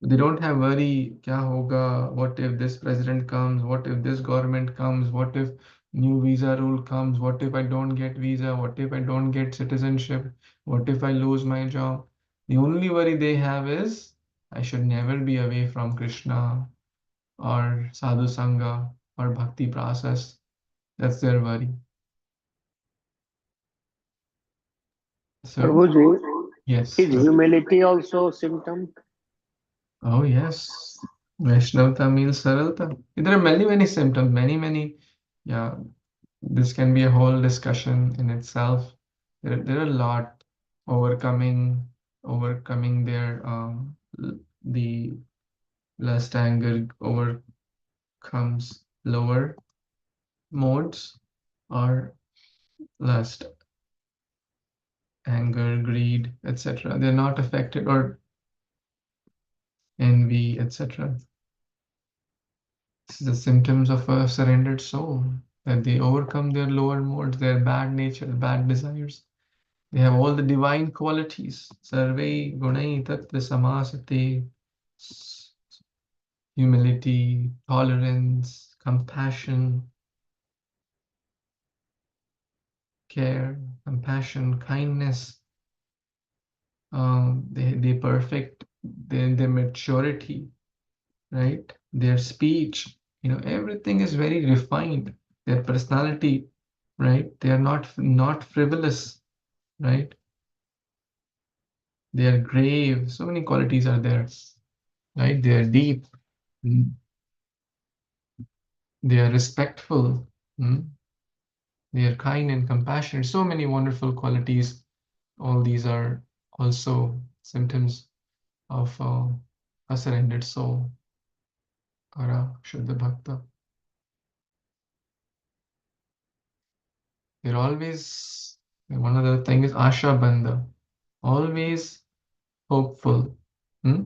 they don't have worry, kya hoga, what if this president comes, what if this government comes, what if new visa rule comes, what if I don't get visa, what if I don't get citizenship, what if I lose my job. The only worry they have is I should never be away from Krishna or sadhu sangha or bhakti process. That's their worry. So Prabhuji, yes. is humility also symptom? Oh, yes. Vaishnavata means saralta. There are many, many symptoms, many, yeah. This can be a whole discussion in itself. There are a lot overcoming their the lust, anger overcomes lower modes or lust, anger, greed, etc. They're not affected, or envy, etc. This is the symptoms of a surrendered soul, that they overcome their lower modes, their bad nature, bad desires. They have all the divine qualities. Sarve gunai tatra samasate. Humility, tolerance, compassion, care, compassion, kindness. They perfect their maturity, right? Their speech, everything is very refined. Their personality, right? They are not frivolous, right? They are grave. So many qualities are there, right? They are deep. Mm. They are respectful. Mm. They are kind and compassionate. So many wonderful qualities. All these are also symptoms of a surrendered soul, or a Shuddha Bhakta. They're always, one other thing is Asha Bandha, always hopeful. Hmm?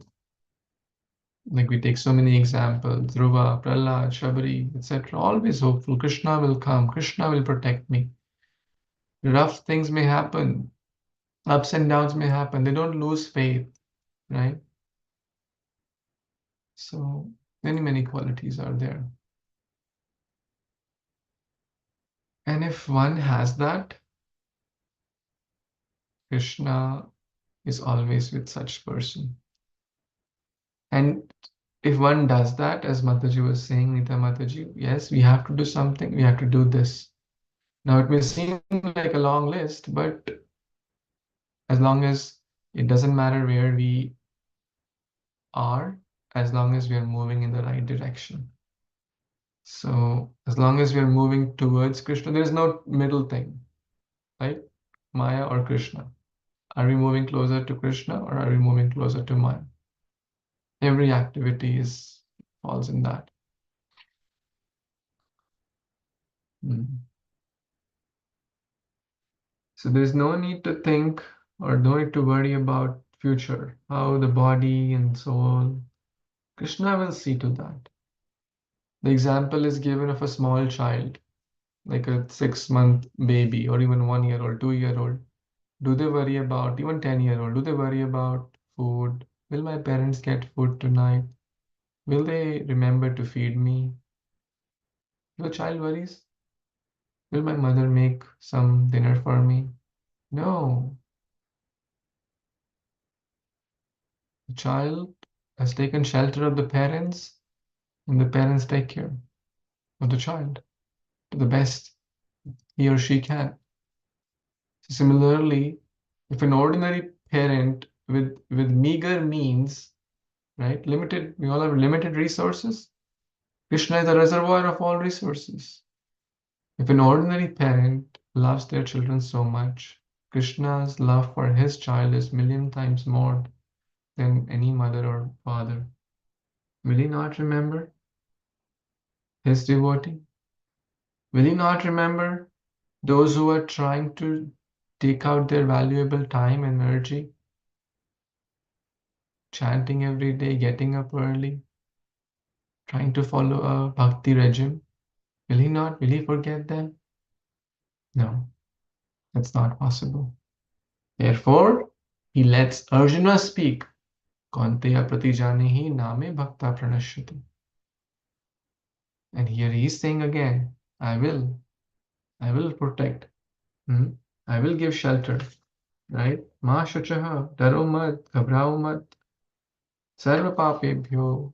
Like we take so many examples, Dhruva, Prahlad, Shabari, etc. Always hopeful. Krishna will come, Krishna will protect me. Rough things may happen, ups and downs may happen. They don't lose faith, right? So many qualities are there. And if one has that, Krishna is always with such person. And if one does that, as Mataji was saying, Nita Mataji, yes, we have to do something, we have to do this. Now it may seem like a long list, but as long as it doesn't matter where we are, as long as we are moving in the right direction. So as long as we are moving towards Krishna, there is no middle thing, right? Maya or Krishna. Are we moving closer to Krishna or are we moving closer to Maya? Every activity falls in that. So there's no need to think or no need to worry about future, how the body and soul. Krishna will see to that. The example is given of a small child, like a 6-month baby or even 1-year-old, 2-year-old. Do they worry about, even 10-year-old, do they worry about food? Will my parents get food tonight? Will they remember to feed me? The child worries. Will my mother make some dinner for me? No. The child has taken shelter of the parents, and the parents take care of the child to the best he or she can. Similarly, if an ordinary parent with meager means, right, limited, we all have limited resources. Krishna is the reservoir of all resources. If an ordinary parent loves their children so much, Krishna's love for his child is million times more than any mother or father. Will he not remember his devotee? Will he not remember those who are trying to take out their valuable time and energy, chanting every day, getting up early, trying to follow a bhakti regime? Will he not? Will he forget them? No, that's not possible. Therefore, he lets Arjuna speak. Kaunteya pratijanehi name bhakta pranashyati. And here he is saying again, I will protect. I will give shelter. Right? Ma shuchaha, daro mat, ghabrao mat, sarva papebhyo.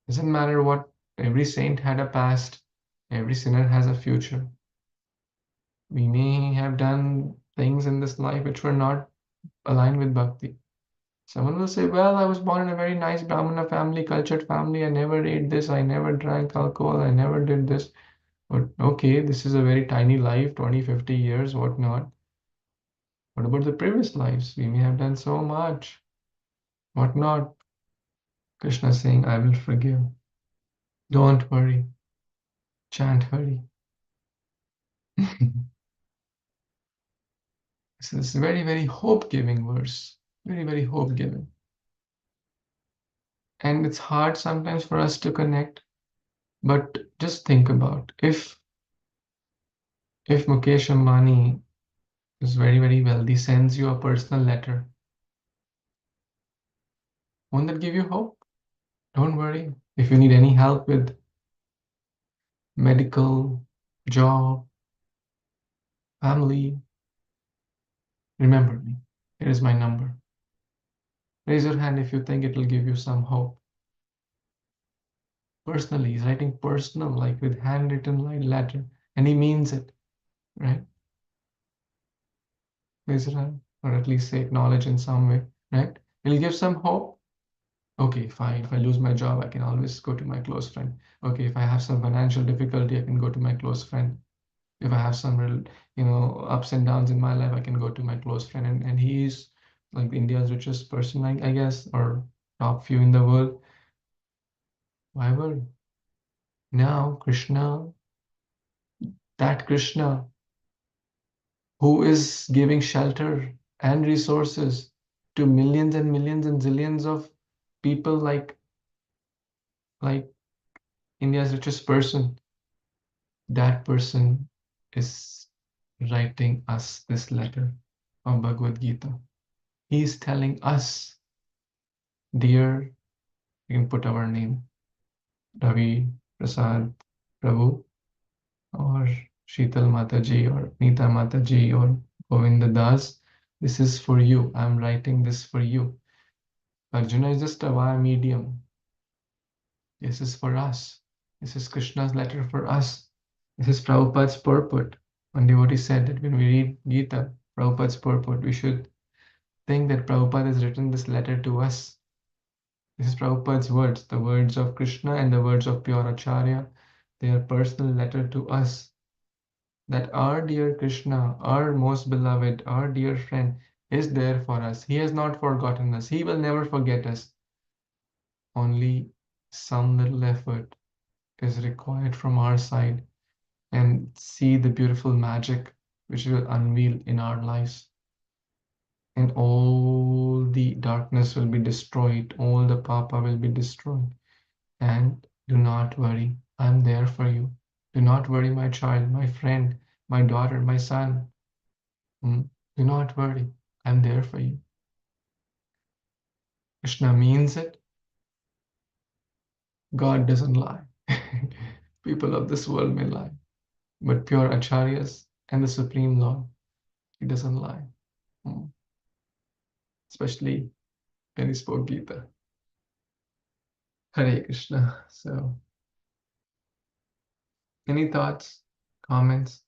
Doesn't matter what, every saint had a past, every sinner has a future. We may have done things in this life which were not aligned with bhakti. Someone will say, well, I was born in a very nice Brahmana family, cultured family. I never ate this. I never drank alcohol. I never did this. But okay, this is a very tiny life, 20, 50 years, whatnot. What about the previous lives? We may have done so much, whatnot. Krishna is saying, I will forgive. Don't worry. Chant Hari. So this is a very hope-giving verse. Very hope-giving. And it's hard sometimes for us to connect. But just think about if Mukesh Ambani is very wealthy, sends you a personal letter, won't that give you hope? Don't worry. If you need any help with medical, job, family, remember me. Here is my number. Raise your hand if you think it will give you some hope. Personally, he's writing personal, like with handwritten letter, and he means it, right? Raise your hand, or at least say acknowledge in some way, right? He'll give some hope. Okay, fine. If I lose my job, I can always go to my close friend. Okay, if I have some financial difficulty, I can go to my close friend. If I have some real, ups and downs in my life, I can go to my close friend. And he's like India's richest person, I guess, or top few in the world. Why worry? Now, that Krishna who is giving shelter and resources to millions and millions and zillions of people like India's richest person, that person is writing us this letter of Bhagavad Gita. He is telling us, dear We can put our name, Ravi, Prasad, Prabhu, or Sheetal Mataji, or Nita Mataji, or Govinda Das. This is for you. I'm writing this for you. Arjuna is just a via medium. This is for us. This is Krishna's letter for us. This is Prabhupada's purport. One devotee said that when we read Gita, Prabhupada's purport, we should think that Prabhupada has written this letter to us. This is Prabhupada's words, the words of Krishna and the words of pure Acharya. They are personal letter to us. That our dear Krishna, our most beloved, our dear friend, is there for us. He has not forgotten us. He will never forget us. Only some little effort is required from our side, and see the beautiful magic which will unveil in our lives. And all the darkness will be destroyed, all the papa will be destroyed. And do not worry, I'm there for you. Do not worry, my child, my friend, my daughter, my son. Do not worry, I'm there for you. Krishna means it. God doesn't lie. People of this world may lie, but pure acharyas and the Supreme Lord, he doesn't lie. Especially when he spoke Gita. Hare Krishna. So, any thoughts, comments,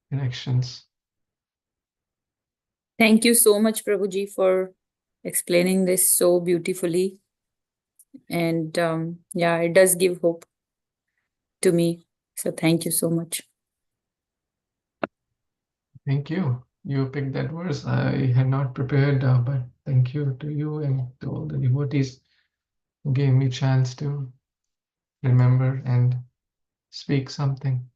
corrections? Thank you so much, Prabhuji, for explaining this so beautifully. And yeah, it does give hope to me. So thank you so much. Thank you. You picked that verse. I had not prepared, but thank you to you and to all the devotees who gave me a chance to remember and speak something.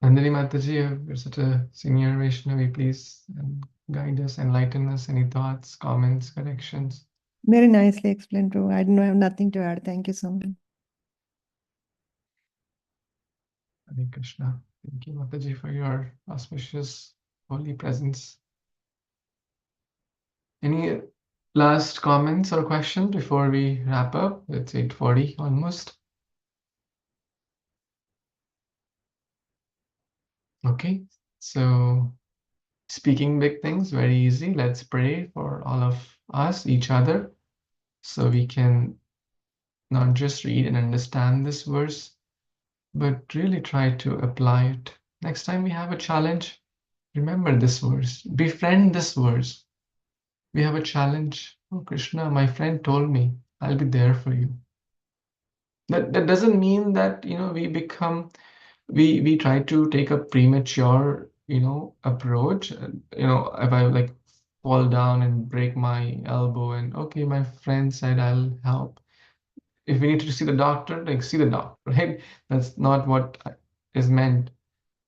Andhari Mataji, you're such a senior Vaishnavi, please guide us, enlighten us. Any thoughts, comments, corrections? Very nicely explained, Prabhu. I don't have nothing to add. Thank you so much. Hare Krishna. Thank you, Mataji, for your auspicious holy presence. Any last comments or questions before we wrap up? It's 8:40 almost. Okay, so speaking big things, very easy. Let's pray for all of us, each other, so we can not just read and understand this verse, but really try to apply it. Next time we have a challenge, remember this verse, befriend this verse. We have a challenge. Oh, Krishna, my friend told me, I'll be there for you. That doesn't mean that, we become, we try to take a premature, approach. If I like fall down and break my elbow and okay, my friend said I'll help. If we need to see the doctor, like see the doctor, right? That's not what is meant.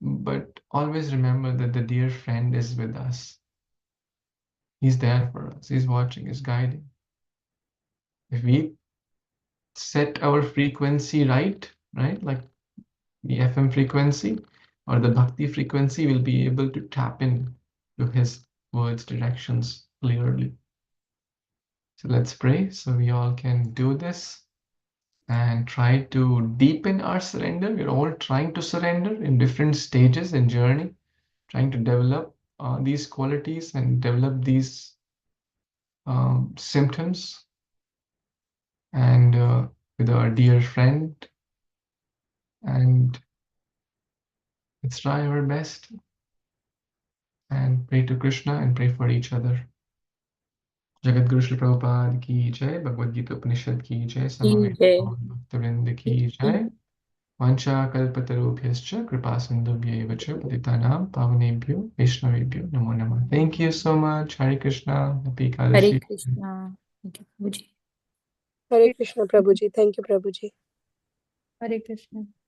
But always remember that the dear friend is with us. He's there for us. He's watching, he's guiding. If we set our frequency right, like the FM frequency or the bhakti frequency, will be able to tap in to his words, directions clearly. So let's pray so we all can do this and try to deepen our surrender. We're all trying to surrender in different stages in journey, trying to develop these qualities and develop these symptoms. And with our dear friend, and let's try our best and pray to Krishna and pray for each other. Jagat Guru Shri Prabhupada ki jai, Bhagavad Gita Upanishad ki jai, Samaveta Bhaktivinoda ki jai, Vancha Kalpatarubhyascha, Kripa Sindhubhyaiva cha, Patitanam Pavanebhyo Vaishnavebhyo Namo Namah. Thank you so much. Hare Krishna. Happy Hare Ekadashi. Krishna. Thank you, Prabhuji. Hare Krishna, Prabhuji. Thank you, Prabhuji. Hare Krishna.